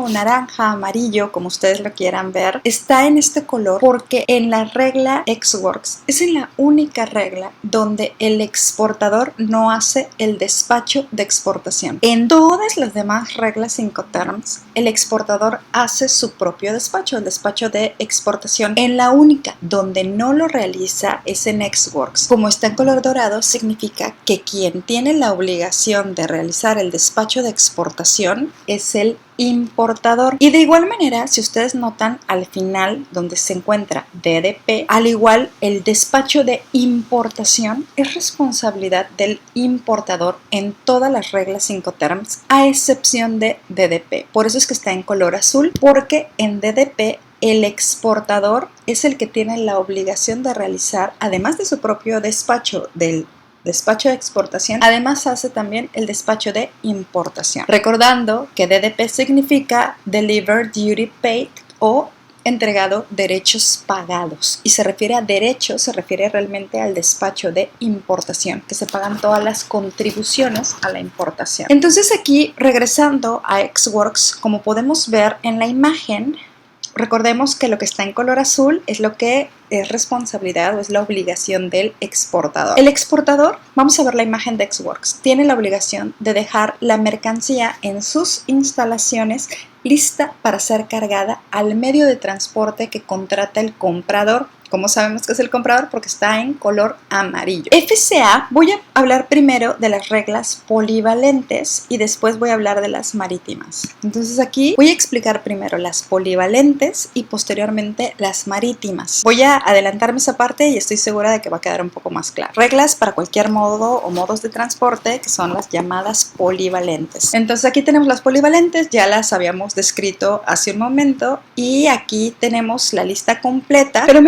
naranja, amarillo, como ustedes lo quieran ver, está en este color porque en la regla Ex-Works es en la única regla donde el exportador no hace el despacho de exportación. En todas las demás reglas Incoterms, el exportador hace su propio despacho, el despacho de exportación. En la única donde no lo realiza es en Ex-Works. Como está en color dorado, significa que quien tiene la obligación de realizar el despacho de exportación es el importador. Y de igual manera, si ustedes notan al final donde se encuentra DDP, al igual el despacho de importación es responsabilidad del importador en todas las reglas Incoterms, a excepción de DDP. Por eso es que está en color azul, porque en DDP el exportador es el que tiene la obligación de realizar, además de su propio despacho del despacho de exportación, además hace también el despacho de importación. Recordando que DDP significa Deliver Duty Paid o entregado derechos pagados, y se refiere a derechos, se refiere realmente al despacho de importación, que se pagan todas las contribuciones a la importación. Entonces aquí, regresando a Ex-Works, como podemos ver en la imagen, recordemos que lo que está en color azul es lo que es responsabilidad o es la obligación del exportador. El exportador, vamos a ver la imagen de Ex-Works, tiene la obligación de dejar la mercancía en sus instalaciones lista para ser cargada al medio de transporte que contrata el comprador. ¿Cómo sabemos que es el comprador? Porque está en color amarillo. FCA, voy a hablar primero de las reglas polivalentes y después voy a hablar de las marítimas. Entonces aquí voy a explicar primero las polivalentes y posteriormente las marítimas. Voy a adelantarme esa parte y estoy segura de que va a quedar un poco más claro. Reglas para cualquier modo o modos de transporte, que son las llamadas polivalentes. Entonces aquí tenemos las polivalentes, ya las habíamos descrito hace un momento, y aquí tenemos la lista completa, pero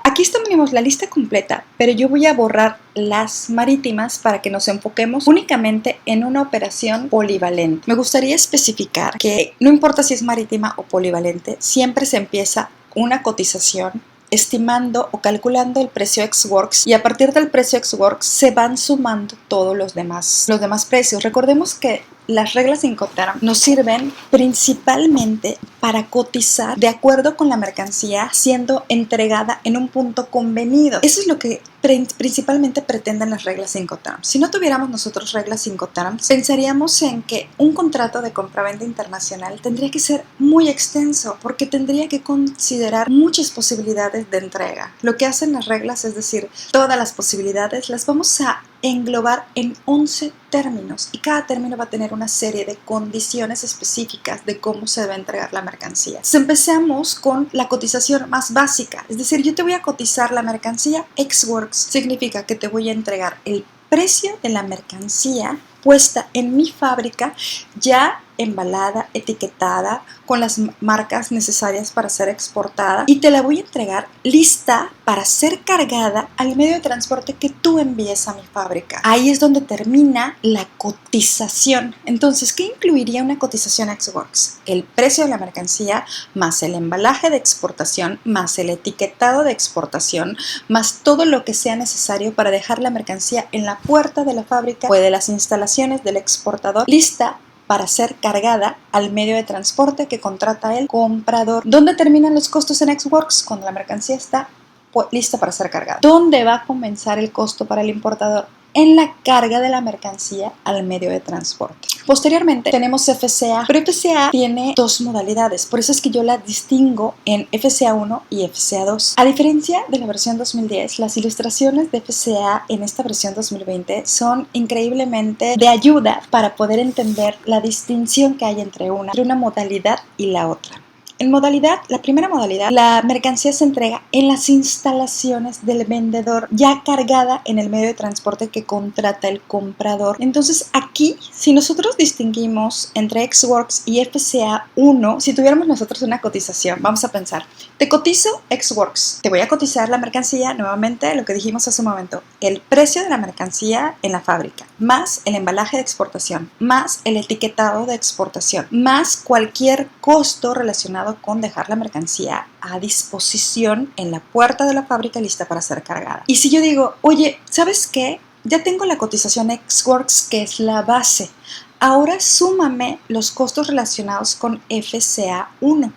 aquí tenemos la lista completa, pero yo voy a borrar las marítimas para que nos enfoquemos únicamente en una operación polivalente. Me gustaría especificar que no importa si es marítima o polivalente, siempre se empieza una cotización estimando o calculando el precio Ex-Works, y a partir del precio Ex-Works se van sumando todos los demás precios. Recordemos que las reglas Incoterms nos sirven principalmente para cotizar de acuerdo con la mercancía siendo entregada en un punto convenido. Eso es lo que principalmente pretenden las reglas Incoterms. Si no tuviéramos nosotros reglas Incoterms, pensaríamos en que un contrato de compraventa internacional tendría que ser muy extenso porque tendría que considerar muchas posibilidades de entrega. Lo que hacen las reglas es decir, todas las posibilidades las vamos a englobar en 11 términos, y cada término va a tener una serie de condiciones específicas de cómo se debe entregar la mercancía. Entonces, empecemos con la cotización más básica, es decir, yo te voy a cotizar la mercancía Ex-Works, significa que te voy a entregar el precio de la mercancía puesta en mi fábrica, ya embalada, etiquetada, con las marcas necesarias para ser exportada, y te la voy a entregar lista para ser cargada al medio de transporte que tú envíes a mi fábrica. Ahí es donde termina la cotización. Entonces, ¿qué incluiría una cotización Ex-Works? El precio de la mercancía, más el embalaje de exportación, más el etiquetado de exportación, más todo lo que sea necesario para dejar la mercancía en la puerta de la fábrica o de las instalaciones del exportador, lista para ser cargada al medio de transporte que contrata el comprador. ¿Dónde terminan los costos en Ex-Works? Cuando la mercancía está lista para ser cargada. ¿Dónde va a comenzar el costo para el importador? En la carga de la mercancía al medio de transporte. Posteriormente tenemos FCA, pero FCA tiene dos modalidades, por eso es que yo la distingo en FCA 1 y FCA 2. A diferencia de la versión 2010, las ilustraciones de FCA en esta versión 2020 son increíblemente de ayuda para poder entender la distinción que hay entre una modalidad y la otra. En modalidad, la primera modalidad, la mercancía se entrega en las instalaciones del vendedor, ya cargada en el medio de transporte que contrata el comprador. Entonces aquí, si nosotros distinguimos entre Ex-Works y FCA 1, si tuviéramos nosotros una cotización, vamos a pensar, te cotizo Ex-Works, te voy a cotizar la mercancía, nuevamente lo que dijimos hace un momento, el precio de la mercancía en la fábrica, más el embalaje de exportación, más el etiquetado de exportación, más cualquier costo relacionado con dejar la mercancía a disposición en la puerta de la fábrica lista para ser cargada. Y si yo digo, oye, ¿sabes qué? Ya tengo la cotización Ex-Works, que es la base. Ahora súmame los costos relacionados con FCA 1.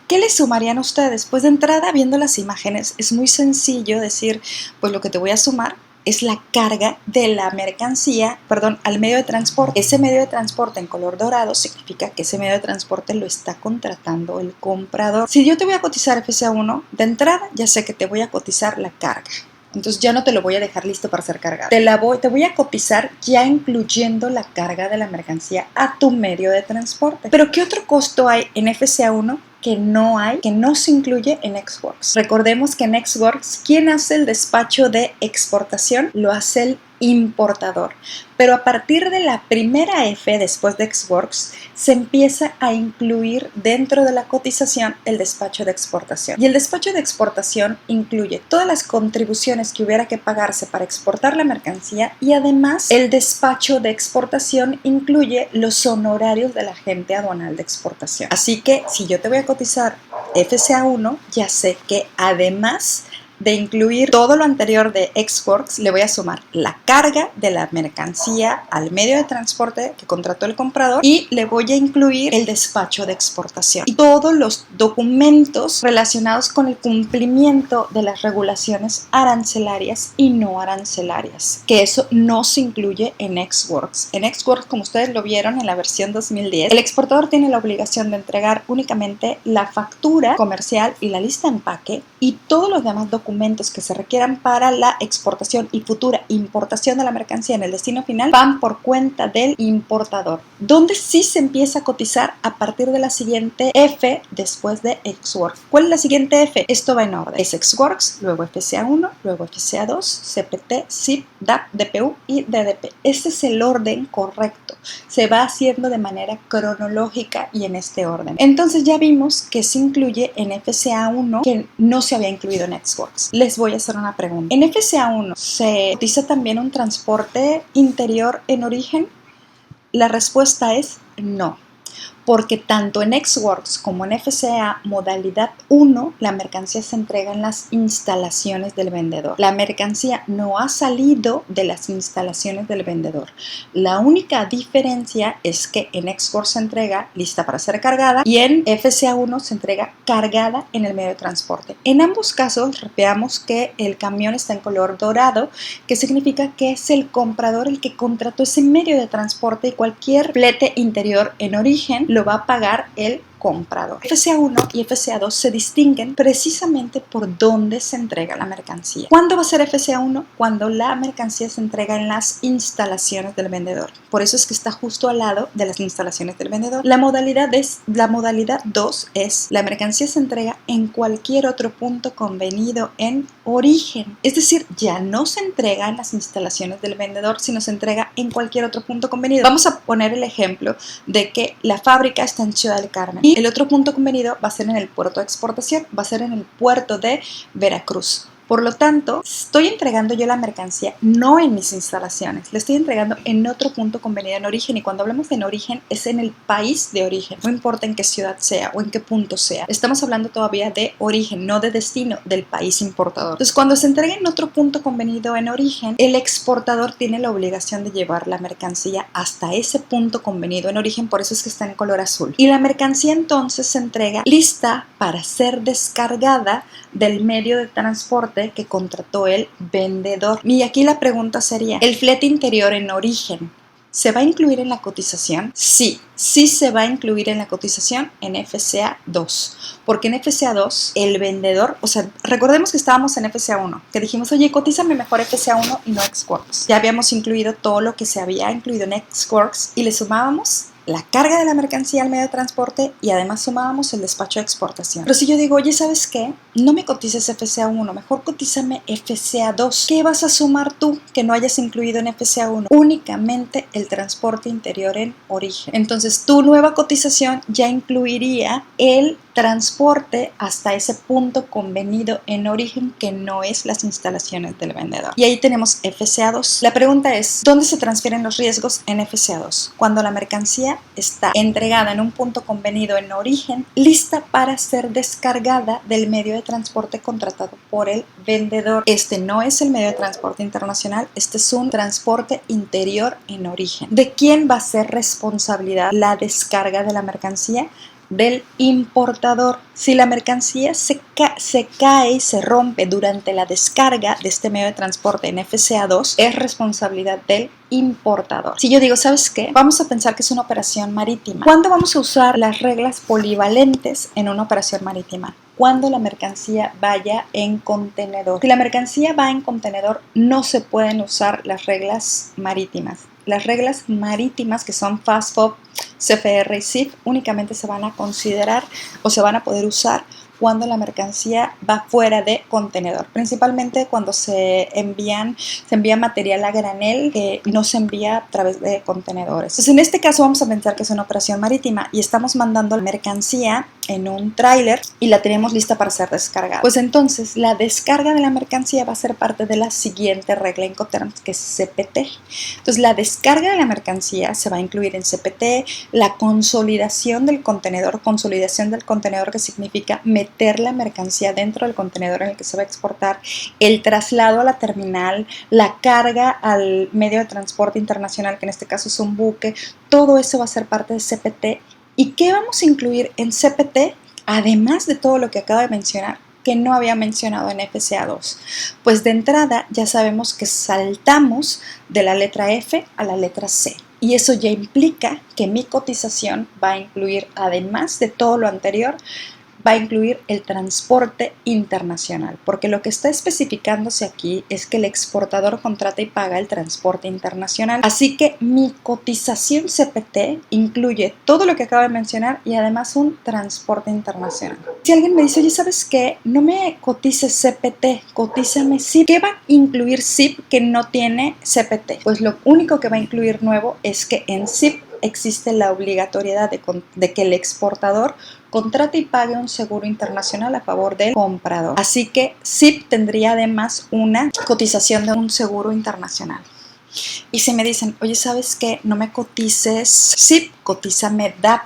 ¿Qué le sumarían ustedes? Pues de entrada, viendo las imágenes, es muy sencillo decir, pues lo que te voy a sumar es la carga de la mercancía, perdón, al medio de transporte. Ese medio de transporte en color dorado significa que ese medio de transporte lo está contratando el comprador. Si yo te voy a cotizar FCA1, de entrada ya sé que te voy a cotizar la carga. Entonces ya no te lo voy a dejar listo para ser cargado. Te voy a cotizar ya incluyendo la carga de la mercancía a tu medio de transporte. Pero ¿qué otro costo hay en FCA1 que no se incluye en Ex Works? Recordemos que en Ex Works, ¿quién hace el despacho de exportación? Lo hace el importador. Pero a partir de la primera F después de Ex Works, se empieza a incluir dentro de la cotización el despacho de exportación. Y el despacho de exportación incluye todas las contribuciones que hubiera que pagarse para exportar la mercancía, y además el despacho de exportación incluye los honorarios del agente aduanal de exportación. Así que si yo te voy a cotizar FCA1, ya sé que además de incluir todo lo anterior de Ex Works, le voy a sumar la carga de la mercancía al medio de transporte que contrató el comprador, y le voy a incluir el despacho de exportación y todos los documentos relacionados con el cumplimiento de las regulaciones arancelarias y no arancelarias, que eso no se incluye en Ex Works. En Ex Works, como ustedes lo vieron en la versión 2010, el exportador tiene la obligación de entregar únicamente la factura comercial y la lista de empaque, y todos los demás documentos que se requieran para la exportación y futura importación de la mercancía en el destino final van por cuenta del importador. ¿Dónde sí se empieza a cotizar? A partir de la siguiente F después de Ex Works. ¿Cuál es la siguiente F? Esto va en orden. Es Ex Works, luego FCA1, luego FCA2, CPT, CIP, DAP, DPU y DDP. Este es el orden correcto. Se va haciendo de manera cronológica y en este orden. Entonces ya vimos que se incluye en FCA1 que no se había incluido en Ex Works. Les voy a hacer una pregunta. ¿En FCA1 se cotiza también un transporte interior en origen? La respuesta es no, porque tanto en Ex Works como en FCA modalidad 1 la mercancía se entrega en las instalaciones del vendedor. La mercancía no ha salido de las instalaciones del vendedor. La única diferencia es que en Ex Works se entrega lista para ser cargada y en FCA1 se entrega cargada en el medio de transporte. En ambos casos veamos que el camión está en color dorado, que significa que es el comprador el que contrató ese medio de transporte, y cualquier flete interior en origen lo va a pagar el comprador. FCA1 y FCA2 se distinguen precisamente por dónde se entrega la mercancía. ¿Cuándo va a ser FCA1? Cuando la mercancía se entrega en las instalaciones del vendedor. Por eso es que está justo al lado de las instalaciones del vendedor. La modalidad 2 es la mercancía se entrega en cualquier otro punto convenido en origen. Es decir, ya no se entrega en las instalaciones del vendedor, sino se entrega en cualquier otro punto convenido. Vamos a poner el ejemplo de que la fábrica está en Ciudad del Carmen y el otro punto convenido va a ser en el puerto de exportación, va a ser en el puerto de Veracruz. Por lo tanto, estoy entregando yo la mercancía no en mis instalaciones, la estoy entregando en otro punto convenido en origen, y cuando hablamos de en origen es en el país de origen, no importa en qué ciudad sea o en qué punto sea. Estamos hablando todavía de origen, no de destino del país importador. Entonces, cuando se entrega en otro punto convenido en origen, el exportador tiene la obligación de llevar la mercancía hasta ese punto convenido en origen, por eso es que está en color azul. Y la mercancía entonces se entrega lista para ser descargada del medio de transporte que contrató el vendedor. Y aquí la pregunta sería, ¿el flete interior en origen se va a incluir en la cotización? Sí se va a incluir en la cotización en FCA2, porque en FCA2 el vendedor, o sea, recordemos que estábamos en FCA1, que dijimos, oye, cotízame mejor FCA1 y no Ex Works. Ya habíamos incluido todo lo que se había incluido en Ex Works y le sumábamos la carga de la mercancía al medio de transporte y además sumábamos el despacho de exportación. Pero si yo digo, oye, ¿sabes qué? No me cotices FCA1, mejor cotízame FCA2. ¿Qué vas a sumar tú que no hayas incluido en FCA1? Únicamente el transporte interior en origen. Entonces, tu nueva cotización ya incluiría el transporte hasta ese punto convenido en origen que no es las instalaciones del vendedor. Y ahí tenemos FCA2. La pregunta es, ¿dónde se transfieren los riesgos en FCA2? Cuando la mercancía está entregada en un punto convenido en origen, lista para ser descargada del medio de transporte contratado por el vendedor. Este no es el medio de transporte internacional, este es un transporte interior en origen. ¿De quién va a ser responsabilidad la descarga de la mercancía? del importador. Si la mercancía se cae y se rompe durante la descarga de este medio de transporte en FCA2, es responsabilidad del importador. Si yo digo, ¿sabes qué? Vamos a pensar que es una operación marítima. ¿Cuándo vamos a usar las reglas polivalentes en una operación marítima? Cuando la mercancía vaya en contenedor. Si la mercancía va en contenedor, no se pueden usar las reglas marítimas. Las reglas marítimas, que son FASFOB, CFR y SIF, únicamente se van a considerar o se van a poder usar cuando la mercancía va fuera de contenedor, principalmente cuando se envía material a granel que no se envía a través de contenedores. Entonces, en este caso vamos a pensar que es una operación marítima y estamos mandando la mercancía en un tráiler y la tenemos lista para ser descargada. Pues entonces la descarga de la mercancía va a ser parte de la siguiente regla Incoterms, que es CPT. Entonces la descarga de la mercancía se va a incluir en CPT, la consolidación del contenedor que significa meter la mercancía dentro del contenedor en el que se va a exportar, el traslado a la terminal, la carga al medio de transporte internacional, que en este caso es un buque, todo eso va a ser parte de CPT. ¿Y qué vamos a incluir en CPT? Además de todo lo que acabo de mencionar, que no había mencionado en FCA2. Pues de entrada ya sabemos que saltamos de la letra F a la letra C. Y eso ya implica que mi cotización va a incluir, además de todo lo anterior, va a incluir el transporte internacional, porque lo que está especificándose aquí es que el exportador contrata y paga el transporte internacional. Así que mi cotización CPT incluye todo lo que acabo de mencionar y además un transporte internacional. Si alguien me dice, oye, ¿sabes qué? No me cotices CPT, cotízame SIP. ¿Qué va a incluir SIP que no tiene CPT? Pues lo único que va a incluir nuevo es que en SIP existe la obligatoriedad de que el exportador contrate y pague un seguro internacional a favor del comprador. Así que SIP tendría además una cotización de un seguro internacional. Y si me dicen, oye, ¿sabes qué? No me cotices SIP, cotízame DAP.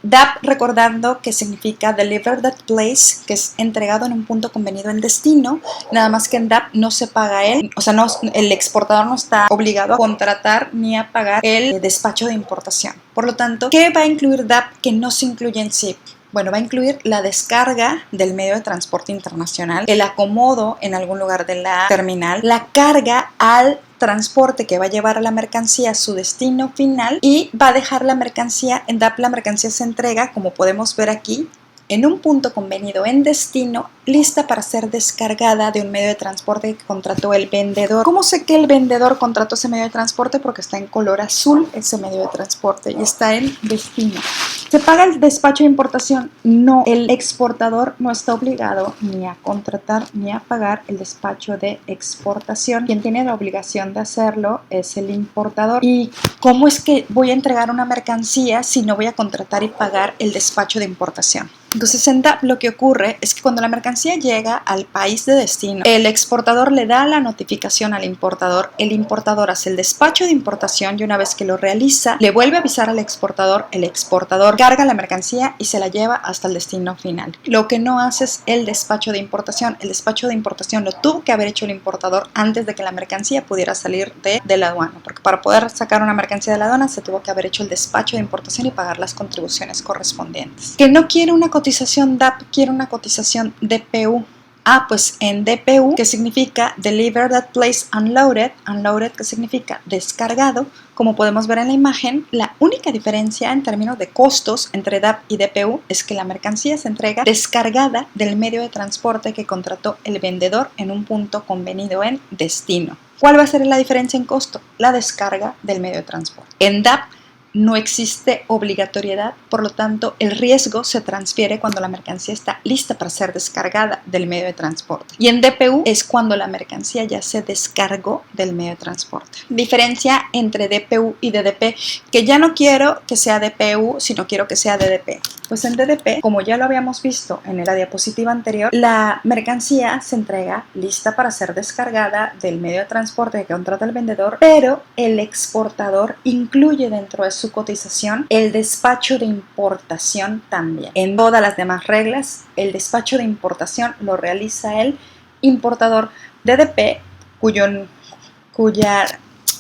DAP, recordando que significa Delivered at Place, que es entregado en un punto convenido en destino, nada más que en DAP no se paga o sea, el exportador no está obligado a contratar ni a pagar el despacho de importación. Por lo tanto, ¿qué va a incluir DAP que no se incluye en SIP? Bueno, va a incluir la descarga del medio de transporte internacional, el acomodo en algún lugar de la terminal, la carga al transporte que va a llevar a la mercancía a su destino final y va a dejar la mercancía. En DAP la mercancía se entrega, como podemos ver aquí, en un punto convenido en destino, lista para ser descargada de un medio de transporte que contrató el vendedor. ¿Cómo sé que el vendedor contrató ese medio de transporte? Porque está en color azul ese medio de transporte y está en destino. ¿Se paga el despacho de importación? No, el exportador no está obligado ni a contratar ni a pagar el despacho de exportación. Quien tiene la obligación de hacerlo es el importador. ¿Y cómo es que voy a entregar una mercancía si no voy a contratar y pagar el despacho de importación? Entonces en DAP lo que ocurre es que cuando la mercancía llega al país de destino, el exportador le da la notificación al importador, el importador hace el despacho de importación y una vez que lo realiza, le vuelve a avisar al exportador, el exportador carga la mercancía y se la lleva hasta el destino final. Lo que no hace es el despacho de importación. El despacho de importación lo tuvo que haber hecho el importador antes de que la mercancía pudiera salir de la aduana, porque para poder sacar una mercancía de la aduana se tuvo que haber hecho el despacho de importación y pagar las contribuciones correspondientes. Que no quiere una cotización DAP, quiere una cotización DPU. Pues en DPU, que significa Delivered at Place Unloaded, Unloaded que significa descargado, como podemos ver en la imagen, la única diferencia en términos de costos entre DAP y DPU es que la mercancía se entrega descargada del medio de transporte que contrató el vendedor en un punto convenido en destino. ¿Cuál va a ser la diferencia en costo? La descarga del medio de transporte. En DAP no existe obligatoriedad, por lo tanto el riesgo se transfiere cuando la mercancía está lista para ser descargada del medio de transporte. Y en DPU es cuando la mercancía ya se descargó del medio de transporte. Diferencia entre DPU y DDP, que ya no quiero que sea DPU, sino quiero que sea DDP. Pues en DDP, como ya lo habíamos visto en la diapositiva anterior, la mercancía se entrega lista para ser descargada del medio de transporte que contrata el vendedor, pero el exportador incluye dentro de su cotización el despacho de importación también. En todas las demás reglas, el despacho de importación lo realiza el importador. DDP, cuya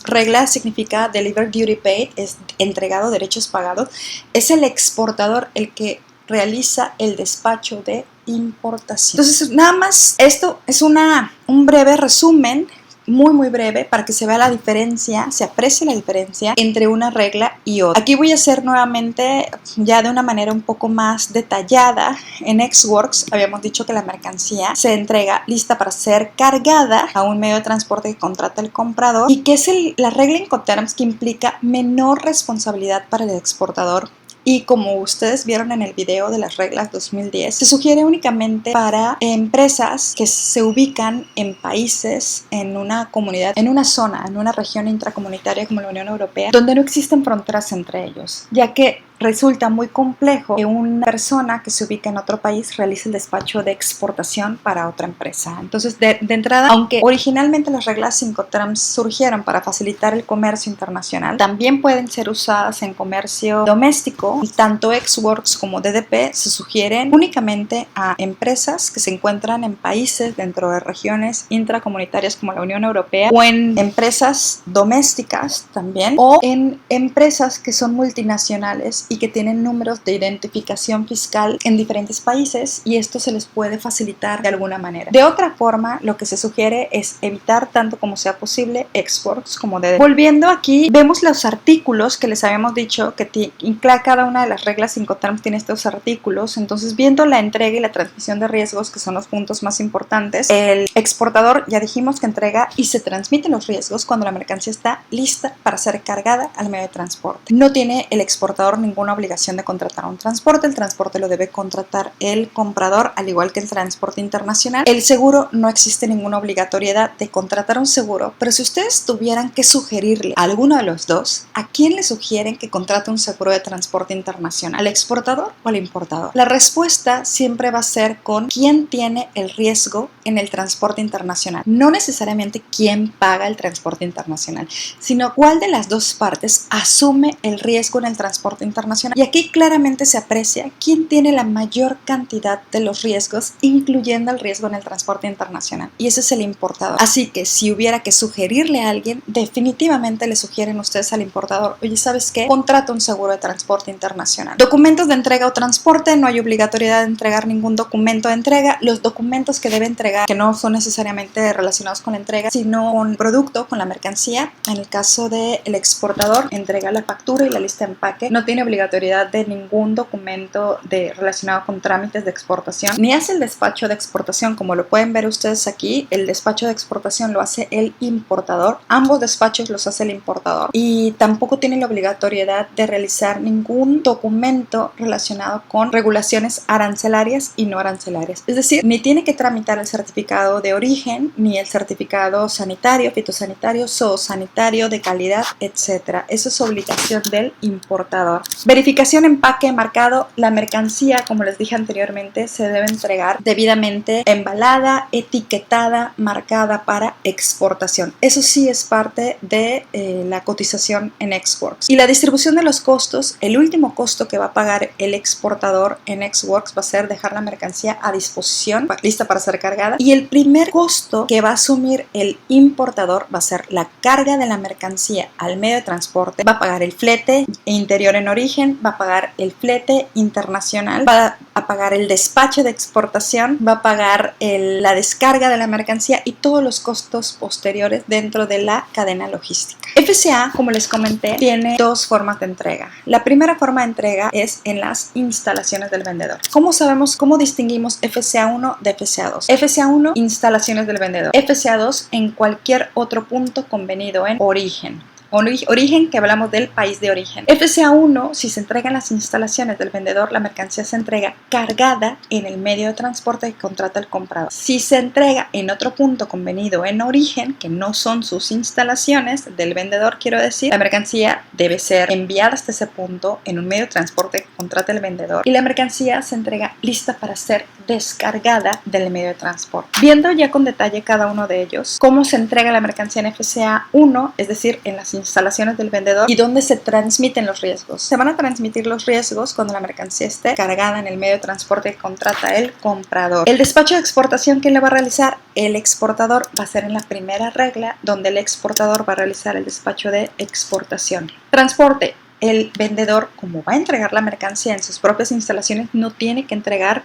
regla significa Delivered Duty Paid, es entregado, derechos pagados. Es el exportador el que realiza el despacho de importación. Entonces, nada más, esto es un breve resumen, muy breve, para que se vea la diferencia, se aprecie la diferencia entre una regla y otra. Aquí voy a hacer nuevamente ya de una manera un poco más detallada. En Ex Works habíamos dicho que la mercancía se entrega lista para ser cargada a un medio de transporte que contrata el comprador, y que es la regla Incoterms que implica menor responsabilidad para el exportador. Y como ustedes vieron en el video de las reglas 2010, se sugiere únicamente para empresas que se ubican en países, en una comunidad, en una zona, en una región intracomunitaria como la Unión Europea, donde no existen fronteras entre ellos, ya que resulta muy complejo que una persona que se ubica en otro país realice el despacho de exportación para otra empresa. Entonces, de entrada, aunque originalmente las reglas Incoterms surgieron para facilitar el comercio internacional, también pueden ser usadas en comercio doméstico, y tanto Ex Works como DDP se sugieren únicamente a empresas que se encuentran en países dentro de regiones intracomunitarias como la Unión Europea, o en empresas domésticas también, o en empresas que son multinacionales y que tienen números de identificación fiscal en diferentes países, y esto se les puede facilitar de alguna manera. De otra forma, lo que se sugiere es evitar tanto como sea posible Ex Works como DDP. Volviendo aquí, vemos los artículos que les habíamos dicho que cada una de las reglas Incoterms tiene estos artículos. Entonces, viendo la entrega y la transmisión de riesgos, que son los puntos más importantes, el exportador ya dijimos que entrega y se transmiten los riesgos cuando la mercancía está lista para ser cargada al medio de transporte. No tiene el exportador ninguna obligación de contratar un transporte. El transporte lo debe contratar el comprador, al igual que el transporte internacional. El seguro, no existe ninguna obligatoriedad de contratar un seguro, pero si ustedes tuvieran que sugerirle a alguno de los dos, ¿a quién le sugieren que contrate un seguro de transporte internacional? ¿Al exportador o al importador? La respuesta siempre va a ser con quién tiene el riesgo en el transporte internacional. No necesariamente quién paga el transporte internacional, sino cuál de las dos partes asume el riesgo en el transporte internacional. Y aquí claramente se aprecia quién tiene la mayor cantidad de los riesgos, incluyendo el riesgo en el transporte internacional, y ese es el importador. Así que si hubiera que sugerirle a alguien, definitivamente le sugieren ustedes al importador: oye, ¿sabes qué? Contrata un seguro de transporte internacional. Documentos de entrega o transporte: no hay obligatoriedad de entregar ningún documento de entrega. Los documentos que debe entregar, que no son necesariamente relacionados con la entrega, sino con el producto, con la mercancía. En el caso del exportador, entrega la factura y la lista de empaque. No tiene obligatoriedad de ningún documento relacionado con trámites de exportación, ni hace el despacho de exportación. Como lo pueden ver ustedes aquí, el despacho de exportación lo hace el importador. Ambos despachos los hace el importador, y tampoco tiene la obligatoriedad de realizar ningún documento relacionado con regulaciones arancelarias y no arancelarias. Es decir, ni tiene que tramitar el certificado de origen, ni el certificado sanitario, fitosanitario, zoosanitario, de calidad, etc. Eso es obligación del importador. Verificación, empaque, marcado. La mercancía, como les dije anteriormente, se debe entregar debidamente embalada, etiquetada, marcada para exportación. Eso sí es parte de la cotización en Ex Works. Y la distribución de los costos: el último costo que va a pagar el exportador en Ex Works va a ser dejar la mercancía a disposición, lista para ser cargada. Y el primer costo que va a asumir el importador va a ser la carga de la mercancía al medio de transporte. Va a pagar el flete interior en origen, va a pagar el flete internacional, va a pagar el despacho de exportación, va a pagar la descarga de la mercancía y todos los costos posteriores dentro de la cadena logística. FCA, como les comenté, tiene dos formas de entrega. La primera forma de entrega es en las instalaciones del vendedor. ¿Cómo sabemos, cómo distinguimos FCA1 de FCA2? FCA1, instalaciones del vendedor. FCA2, en cualquier otro punto convenido en origen. Origen, que hablamos del país de origen. FCA1, si se entrega en las instalaciones del vendedor, la mercancía se entrega cargada en el medio de transporte que contrata el comprador. Si se entrega en otro punto convenido en origen, que no son sus instalaciones del vendedor, quiero decir, la mercancía debe ser enviada hasta ese punto en un medio de transporte que contrata el vendedor, y la mercancía se entrega lista para ser descargada del medio de transporte. Viendo ya con detalle cada uno de ellos, cómo se entrega la mercancía en FCA1, es decir, en las instalaciones del vendedor y dónde se transmiten los riesgos. Se van a transmitir los riesgos cuando la mercancía esté cargada en el medio de transporte que contrata el comprador. El despacho de exportación, ¿quién le va a realizar? El exportador. Va a ser en la primera regla donde el exportador va a realizar el despacho de exportación. Transporte. El vendedor, como va a entregar la mercancía en sus propias instalaciones, no tiene que contratar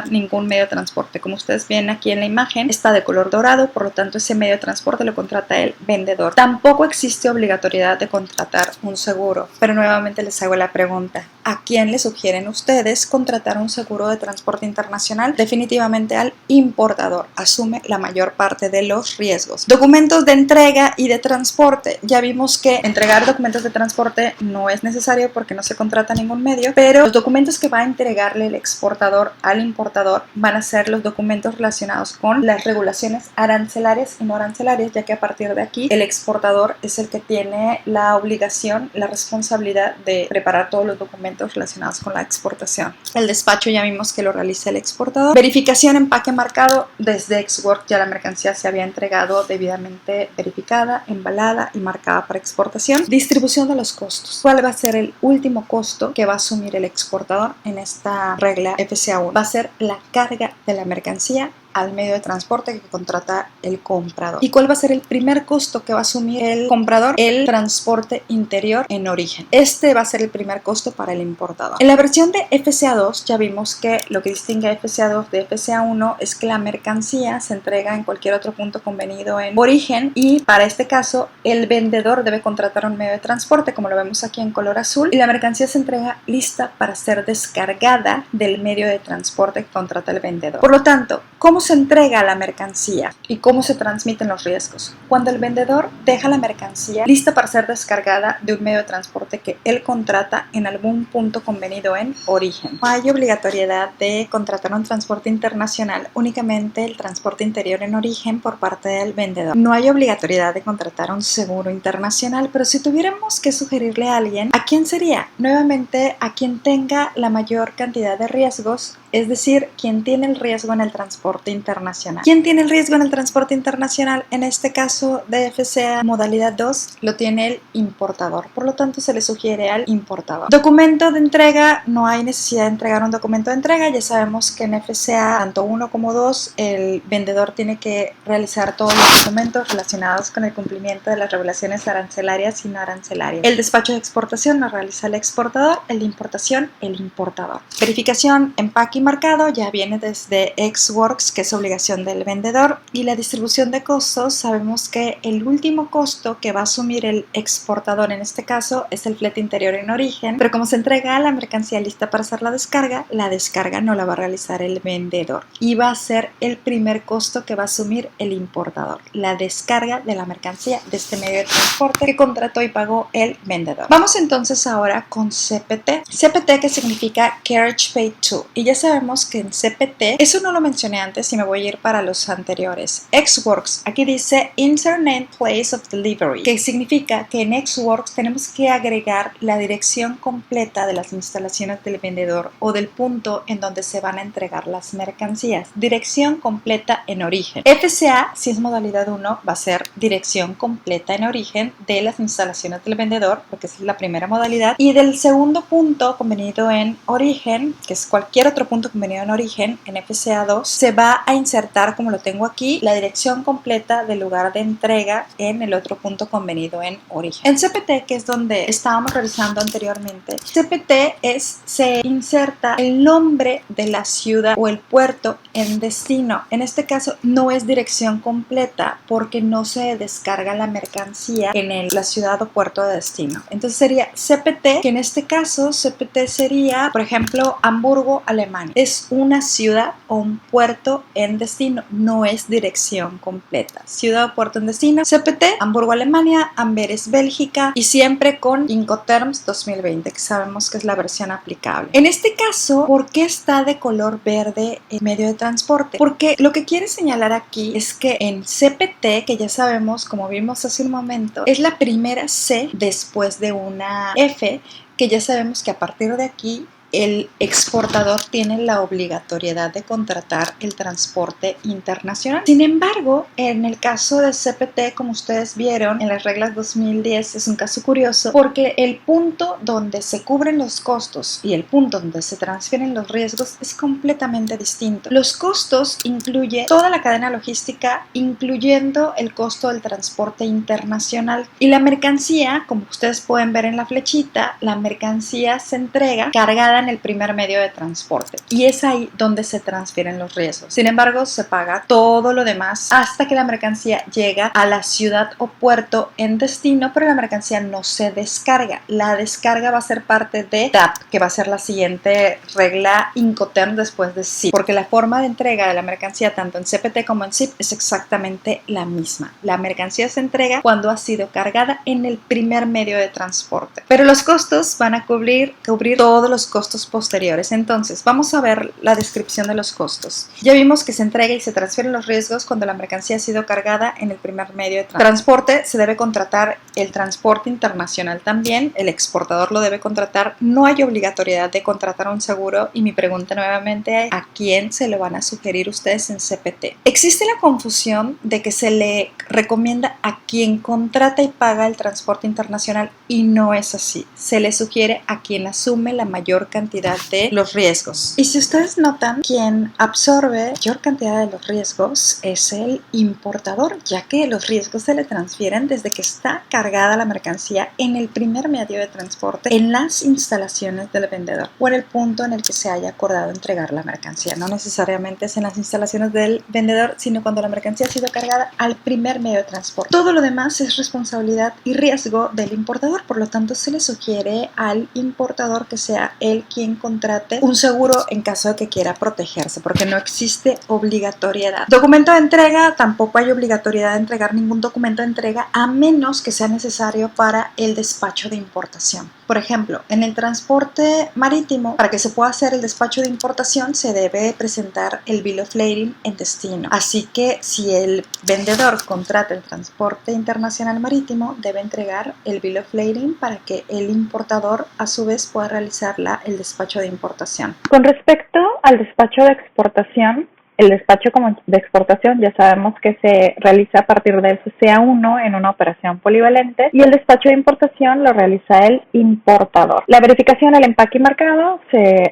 ningún medio de transporte. Como ustedes ven aquí en la imagen, está de color dorado, por lo tanto ese medio de transporte lo contrata el vendedor. Tampoco existe obligatoriedad de contratar un seguro, pero nuevamente les hago la pregunta: ¿a quién le sugieren ustedes contratar un seguro de transporte internacional? Definitivamente al importador. Asume la mayor parte de los riesgos. Documentos de entrega y de transporte. Ya vimos que entregar documentos de transporte no es necesario porque no se contrata ningún medio, pero los documentos que va a entregarle el exportador al importador van a ser los documentos relacionados con las regulaciones arancelarias y no arancelarias, ya que a partir de aquí el exportador es el que tiene la obligación, la responsabilidad de preparar todos los documentos relacionados con la exportación. El despacho ya vimos que lo realiza el exportador. Verificación, empaque marcado. Desde Ex Works ya la mercancía se había entregado debidamente verificada, embalada y marcada para exportación. Distribución de los costos. ¿Cuál va a ser el último costo que va a asumir el exportador en esta regla FCA1? Va a ser la carga de la mercancía al medio de transporte que contrata el comprador. ¿Y cuál va a ser el primer costo que va a asumir el comprador? El transporte interior en origen. Este va a ser el primer costo para el importador. En la versión de FCA2 ya vimos que lo que distingue a FCA2 de FCA1 es que la mercancía se entrega en cualquier otro punto convenido en origen, y para este caso el vendedor debe contratar un medio de transporte, como lo vemos aquí en color azul, y la mercancía se entrega lista para ser descargada del medio de transporte que contrata el vendedor. Por lo tanto, ¿cómo se entrega la mercancía y cómo se transmiten los riesgos? Cuando el vendedor deja la mercancía lista para ser descargada de un medio de transporte que él contrata en algún punto convenido en origen. No hay obligatoriedad de contratar un transporte internacional, únicamente el transporte interior en origen por parte del vendedor. No hay obligatoriedad de contratar un seguro internacional, pero si tuviéramos que sugerirle a alguien, ¿a quién sería? Nuevamente, a quien tenga la mayor cantidad de riesgos, es decir, quien tiene el riesgo en el transporte internacional. ¿Quién tiene el riesgo en el transporte internacional? En este caso de FCA modalidad 2 lo tiene el importador, por lo tanto se le sugiere al importador. Documento de entrega. No hay necesidad de entregar un documento de entrega. Ya sabemos que en FCA tanto 1 como 2 el vendedor tiene que realizar todos los documentos relacionados con el cumplimiento de las regulaciones arancelarias y no arancelarias. El despacho de exportación lo realiza el exportador, el de importación el importador. Verificación, empaque y marcado ya viene desde Ex Works, que es obligación del vendedor. Y la distribución de costos, sabemos que el último costo que va a asumir el exportador en este caso es el flete interior en origen, pero como se entrega la mercancía lista para hacer la descarga no la va a realizar el vendedor y va a ser el primer costo que va a asumir el importador, la descarga de la mercancía de este medio de transporte que contrató y pagó el vendedor. Vamos entonces ahora con CPT. CPT, que significa Carriage Paid To, y ya sabemos que en CPT, eso no lo mencioné antes y me voy a ir para los anteriores. Ex Works, aquí dice Insert Name Place of Delivery, que significa que en Ex Works tenemos que agregar la dirección completa de las instalaciones del vendedor o del punto en donde se van a entregar las mercancías. Dirección completa en origen. FCA, si es modalidad 1, va a ser dirección completa en origen de las instalaciones del vendedor, porque esa es la primera modalidad, y del segundo punto convenido en origen, que es cualquier otro punto convenido en origen, en FCA 2, se va a insertar, como lo tengo aquí, la dirección completa del lugar de entrega en el otro punto convenido en origen. En CPT, que es donde estábamos revisando anteriormente, CPT se inserta el nombre de la ciudad o el puerto en destino. En este caso no es dirección completa porque no se descarga la mercancía en la ciudad o puerto de destino. Entonces sería CPT, que en este caso CPT sería, por ejemplo, Hamburgo, Alemania. Es una ciudad o un puerto en destino, no es dirección completa. Ciudad o puerto en destino, CPT, Hamburgo, Alemania, Amberes, Bélgica, y siempre con Incoterms 2020, que sabemos que es la versión aplicable. En este caso, ¿por qué está de color verde el medio de transporte? Porque lo que quiere señalar aquí es que en CPT, que ya sabemos, como vimos hace un momento, es la primera C después de una F, que ya sabemos que a partir de aquí el exportador tiene la obligatoriedad de contratar el transporte internacional. Sin embargo, en el caso de CPT, como ustedes vieron en las reglas 2010, es un caso curioso porque el punto donde se cubren los costos y el punto donde se transfieren los riesgos es completamente distinto. Los costos incluye toda la cadena logística, incluyendo el costo del transporte internacional. Y la mercancía, como ustedes pueden ver en la flechita, la mercancía se entrega cargada en el primer medio de transporte y es ahí donde se transfieren los riesgos. Sin embargo, se paga todo lo demás hasta que la mercancía llega a la ciudad o puerto en destino, pero la mercancía no se descarga. La descarga va a ser parte de TAP, que va a ser la siguiente regla Incoterm después de SIP, porque la forma de entrega de la mercancía tanto en CPT como en SIP es exactamente la misma. La mercancía se entrega cuando ha sido cargada en el primer medio de transporte, pero los costos van a cubrir todos los costos posteriores. Entonces, vamos a ver la descripción de los costos. Ya vimos que se entrega y se transfieren los riesgos cuando la mercancía ha sido cargada en el primer medio de transporte. Se debe contratar el transporte internacional también, el exportador lo debe contratar, no hay obligatoriedad de contratar un seguro y mi pregunta nuevamente es, ¿a quién se lo van a sugerir ustedes en CPT? Existe la confusión de que se le recomienda a quien contrata y paga el transporte internacional y no es así. Se le sugiere a quien asume la mayor cantidad de los riesgos. Y si ustedes notan, quien absorbe mayor cantidad de los riesgos es el importador, ya que los riesgos se le transfieren desde que está cargada la mercancía en el primer medio de transporte en las instalaciones del vendedor o en el punto en el que se haya acordado entregar la mercancía. No necesariamente es en las instalaciones del vendedor, sino cuando la mercancía ha sido cargada al primer medio de transporte. Todo lo demás es responsabilidad y riesgo del importador, por lo tanto se le sugiere al importador que sea él quien contrate un seguro en caso de que quiera protegerse, porque no existe obligatoriedad. Documento de entrega, tampoco hay obligatoriedad de entregar ningún documento de entrega a menos que sea necesario para el despacho de importación. Por ejemplo, en el transporte marítimo, para que se pueda hacer el despacho de importación, se debe presentar el Bill of Lading en destino. Así que si el vendedor contrata el transporte internacional marítimo, debe entregar el Bill of Lading para que el importador a su vez pueda realizar el despacho de importación. Con respecto al despacho de exportación, el despacho de exportación ya sabemos que se realiza a partir del CCA1 en una operación polivalente y el despacho de importación lo realiza el importador. La verificación del empaque y marcado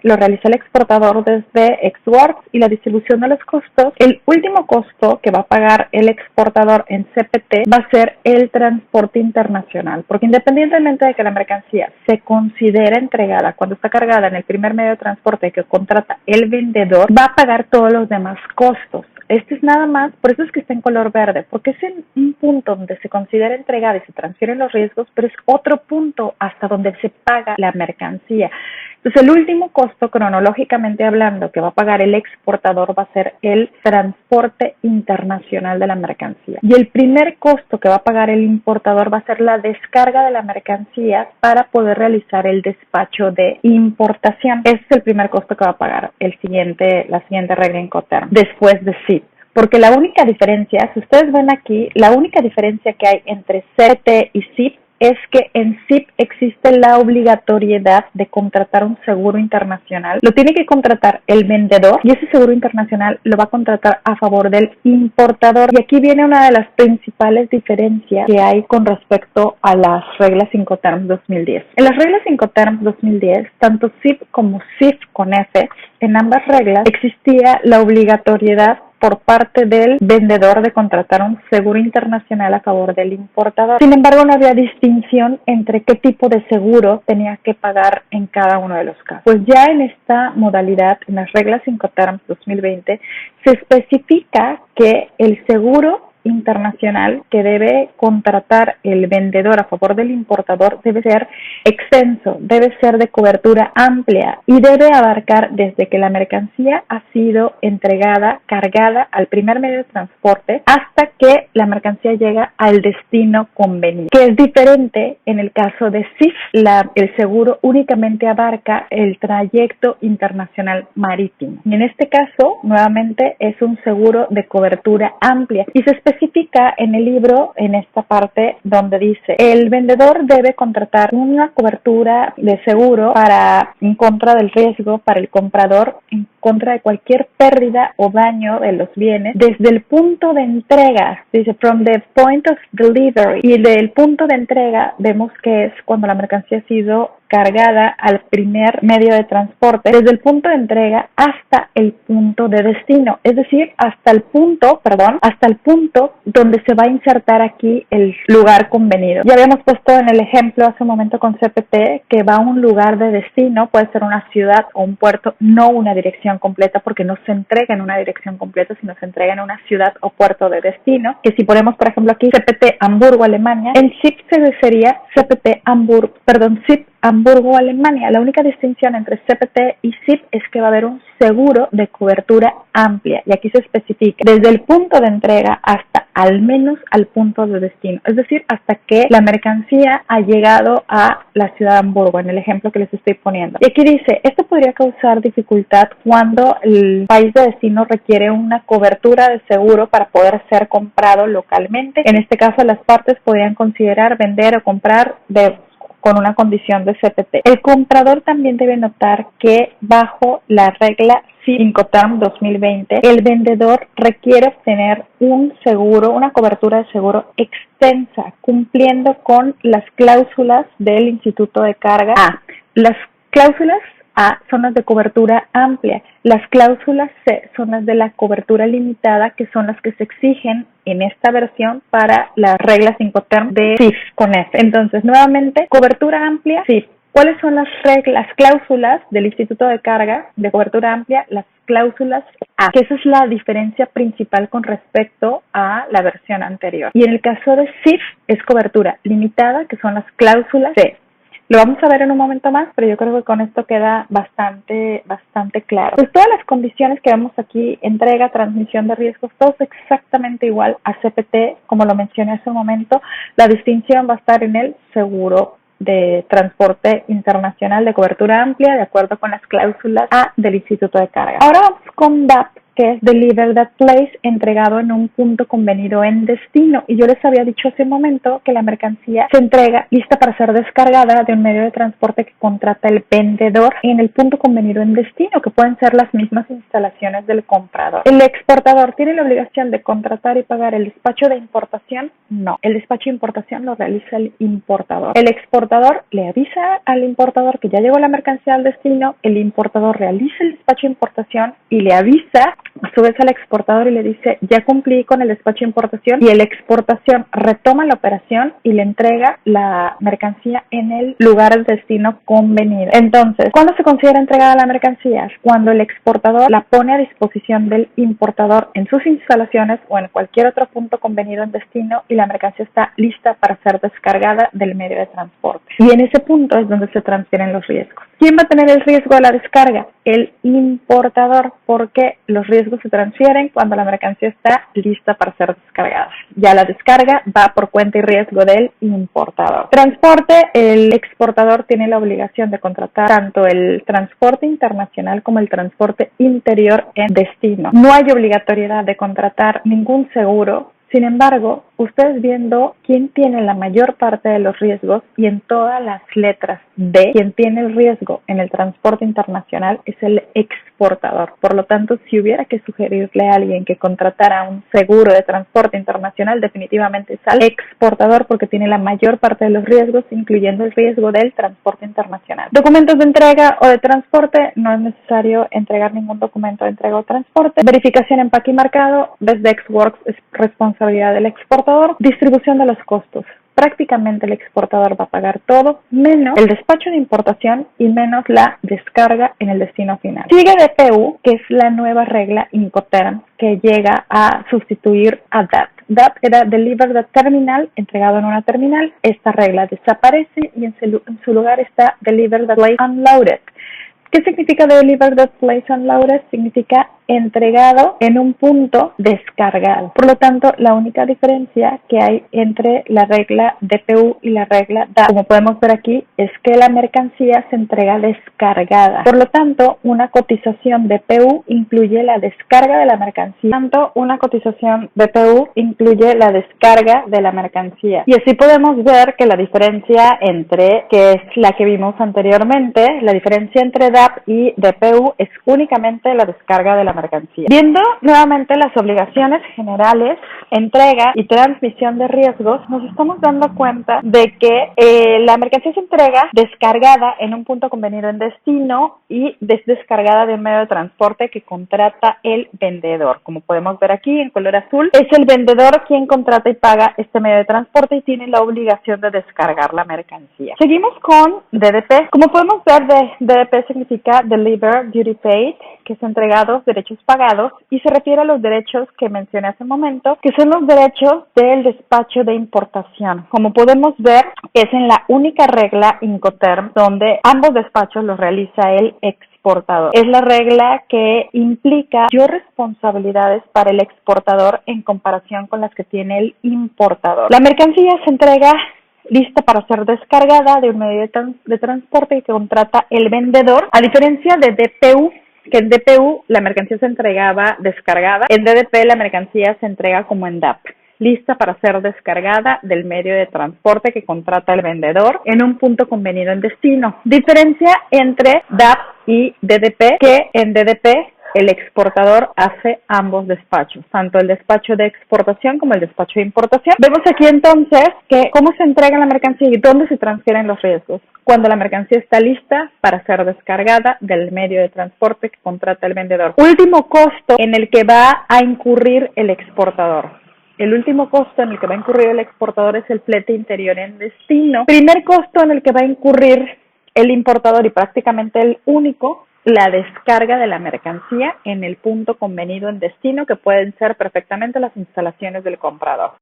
lo realiza el exportador desde Ex-Works y la distribución de los costos. El último costo que va a pagar el exportador en CPT va a ser el transporte internacional, porque independientemente de que la mercancía se considere entregada cuando está cargada en el primer medio de transporte que contrata el vendedor, va a pagar todos los demás costos. Este es nada más, por eso es que está en color verde, porque es en un punto donde se considera entregada y se transfieren los riesgos, pero es otro punto hasta donde se paga la mercancía. Entonces, el último costo, cronológicamente hablando, que va a pagar el exportador va a ser el transporte internacional de la mercancía. Y el primer costo que va a pagar el importador va a ser la descarga de la mercancía para poder realizar el despacho de importación. Ese es el primer costo que va a pagar la siguiente regla Incoterm, después de SIP. Porque la única diferencia, si ustedes ven aquí, la única diferencia que hay entre CPT y SIP es que en SIP existe la obligatoriedad de contratar un seguro internacional. Lo tiene que contratar el vendedor y ese seguro internacional lo va a contratar a favor del importador. Y aquí viene una de las principales diferencias que hay con respecto a las reglas Incoterm 2010. En las reglas Incoterm 2010, tanto SIP como SIF con F, en ambas reglas existía la obligatoriedad por parte del vendedor de contratar un seguro internacional a favor del importador. Sin embargo, no había distinción entre qué tipo de seguro tenía que pagar en cada uno de los casos. Pues ya en esta modalidad, en las reglas Incoterm 2020, se especifica que el seguro internacional que debe contratar el vendedor a favor del importador debe ser extenso, debe ser de cobertura amplia y debe abarcar desde que la mercancía ha sido entregada, cargada al primer medio de transporte hasta que la mercancía llega al destino convenido, que es diferente en el caso de SIF. El seguro únicamente abarca el trayecto internacional marítimo y en este caso nuevamente es un seguro de cobertura amplia y se especifica especifica en el libro, en esta parte donde dice, el vendedor debe contratar una cobertura de seguro en contra del riesgo para el comprador, en contra de cualquier pérdida o daño de los bienes desde el punto de entrega, dice from the point of delivery, y del punto de entrega vemos que es cuando la mercancía ha sido cargada al primer medio de transporte, desde el punto de entrega hasta el punto de destino, es decir, hasta el punto donde se va a insertar aquí el lugar convenido. Ya habíamos puesto en el ejemplo hace un momento con CPT que va a un lugar de destino, puede ser una ciudad o un puerto, no una dirección completa, porque no se entrega en una dirección completa, sino se entrega en una ciudad o puerto de destino, que si ponemos por ejemplo aquí CPT Hamburgo, Alemania, en ZIP sería CPT ZIP Hamburgo, Alemania. La única distinción entre CPT y ZIP es que va a haber un seguro de cobertura amplia, y aquí se especifica desde el punto de entrega hasta al menos al punto de destino, es decir, hasta que la mercancía ha llegado a la ciudad de Hamburgo, en el ejemplo que les estoy poniendo. Y aquí dice, esto podría causar dificultad cuando el país de destino requiere una cobertura de seguro para poder ser comprado localmente. En este caso, las partes podrían considerar vender o comprar con una condición de CPT. El comprador también debe notar que bajo la regla Incoterm 2020, el vendedor requiere obtener una cobertura de seguro extensa, cumpliendo con las cláusulas del Instituto de Carga A. Las cláusulas A son las de cobertura amplia, las cláusulas C son las de la cobertura limitada, que son las que se exigen en esta versión para las reglas Incoterm de CIF con F. Entonces, nuevamente, cobertura amplia, CIF. ¿Cuáles son las cláusulas del Instituto de Carga de cobertura amplia? Las cláusulas A, que esa es la diferencia principal con respecto a la versión anterior. Y en el caso de CIF es cobertura limitada, que son las cláusulas C. Lo vamos a ver en un momento más, pero yo creo que con esto queda bastante claro. Pues todas las condiciones que vemos aquí, entrega, transmisión de riesgos, todo es exactamente igual a CPT, como lo mencioné hace un momento. La distinción va a estar en el seguro de transporte internacional de cobertura amplia, de acuerdo con las cláusulas A del Instituto de Carga. Ahora vamos con DAP, que es Deliver That Place, entregado en un punto convenido en destino. Y yo les había dicho hace un momento que la mercancía se entrega lista para ser descargada de un medio de transporte que contrata el vendedor en el punto convenido en destino, que pueden ser las mismas instalaciones del comprador. ¿El exportador tiene la obligación de contratar y pagar el despacho de importación? No. El despacho de importación lo realiza el importador. El exportador le avisa al importador que ya llegó la mercancía al destino, el importador realiza el despacho de importación y le avisa a su vez al exportador y le dice, ya cumplí con el despacho de importación, y el exportación retoma la operación y le entrega la mercancía en el lugar de destino convenido. Entonces, ¿cuándo se considera entregada la mercancía? Cuando el exportador la pone a disposición del importador en sus instalaciones o en cualquier otro punto convenido en destino y la mercancía está lista para ser descargada del medio de transporte. Y en ese punto es donde se transfieren los riesgos. ¿Quién va a tener el riesgo de la descarga? El importador, porque los riesgos se transfieren cuando la mercancía está lista para ser descargada. Ya la descarga va por cuenta y riesgo del importador. Transporte, el exportador tiene la obligación de contratar tanto el transporte internacional como el transporte interior en destino. No hay obligatoriedad de contratar ningún seguro. Sin embargo, ustedes viendo quién tiene la mayor parte de los riesgos, y en todas las letras D, quien tiene el riesgo en el transporte internacional es el exportador. Por lo tanto, si hubiera que sugerirle a alguien que contratara un seguro de transporte internacional, definitivamente es al exportador, porque tiene la mayor parte de los riesgos, incluyendo el riesgo del transporte internacional. Documentos de entrega o de transporte, no es necesario entregar ningún documento de entrega o transporte. Verificación, empaque y marcado, desde Ex-Works es responsabilidad del exportador. Distribución de los costos. Prácticamente el exportador va a pagar todo, menos el despacho de importación y menos la descarga en el destino final. Sigue DPU, que es la nueva regla Incoterm, que llega a sustituir a DAT. DAT era Deliver the Terminal, entregado en una terminal. Esta regla desaparece y en su lugar está Deliver the Place Unloaded. ¿Qué significa delivered at place and loaded? Significa entregado en un punto descargado. Por lo tanto, la única diferencia que hay entre la regla DPU y la regla DAP, como podemos ver aquí, es que la mercancía se entrega descargada. Por lo tanto, una cotización DPU incluye la descarga de la mercancía. Por lo tanto, una cotización DPU incluye la descarga de la mercancía. Y así podemos ver que la diferencia entre, que es la que vimos anteriormente, la diferencia entre DAP y DPU es únicamente la descarga de la mercancía. Viendo nuevamente las obligaciones generales, entrega y transmisión de riesgos, nos estamos dando cuenta de que la mercancía se entrega descargada en un punto convenido en destino y descargada de un medio de transporte que contrata el vendedor. Como podemos ver aquí en color azul, es el vendedor quien contrata y paga este medio de transporte y tiene la obligación de descargar la mercancía. Seguimos con DDP. Como podemos ver, DDP significa Deliver Duty Paid, que es entregados, derechos pagados, y se refiere a los derechos que mencioné hace un momento, que son los derechos del despacho de importación. Como podemos ver, es en la única regla Incoterm donde ambos despachos los realiza el exportador. Es la regla que implica mayor responsabilidades para el exportador en comparación con las que tiene el importador. La mercancía se entrega lista para ser descargada de un medio de transporte que contrata el vendedor, a diferencia de DPU, que en DPU la mercancía se entregaba descargada, en DDP la mercancía se entrega como en DAP, lista para ser descargada del medio de transporte que contrata el vendedor en un punto convenido en destino. Diferencia entre DAP y DDP, que en DDP el exportador hace ambos despachos, tanto el despacho de exportación como el despacho de importación. Vemos aquí entonces que cómo se entrega la mercancía y dónde se transfieren los riesgos. Cuando la mercancía está lista para ser descargada del medio de transporte que contrata el vendedor. Último costo en el que va a incurrir el exportador. El último costo en el que va a incurrir el exportador es el flete interior en destino. Primer costo en el que va a incurrir el importador y prácticamente el único, la descarga de la mercancía en el punto convenido en destino, que pueden ser perfectamente las instalaciones del comprador.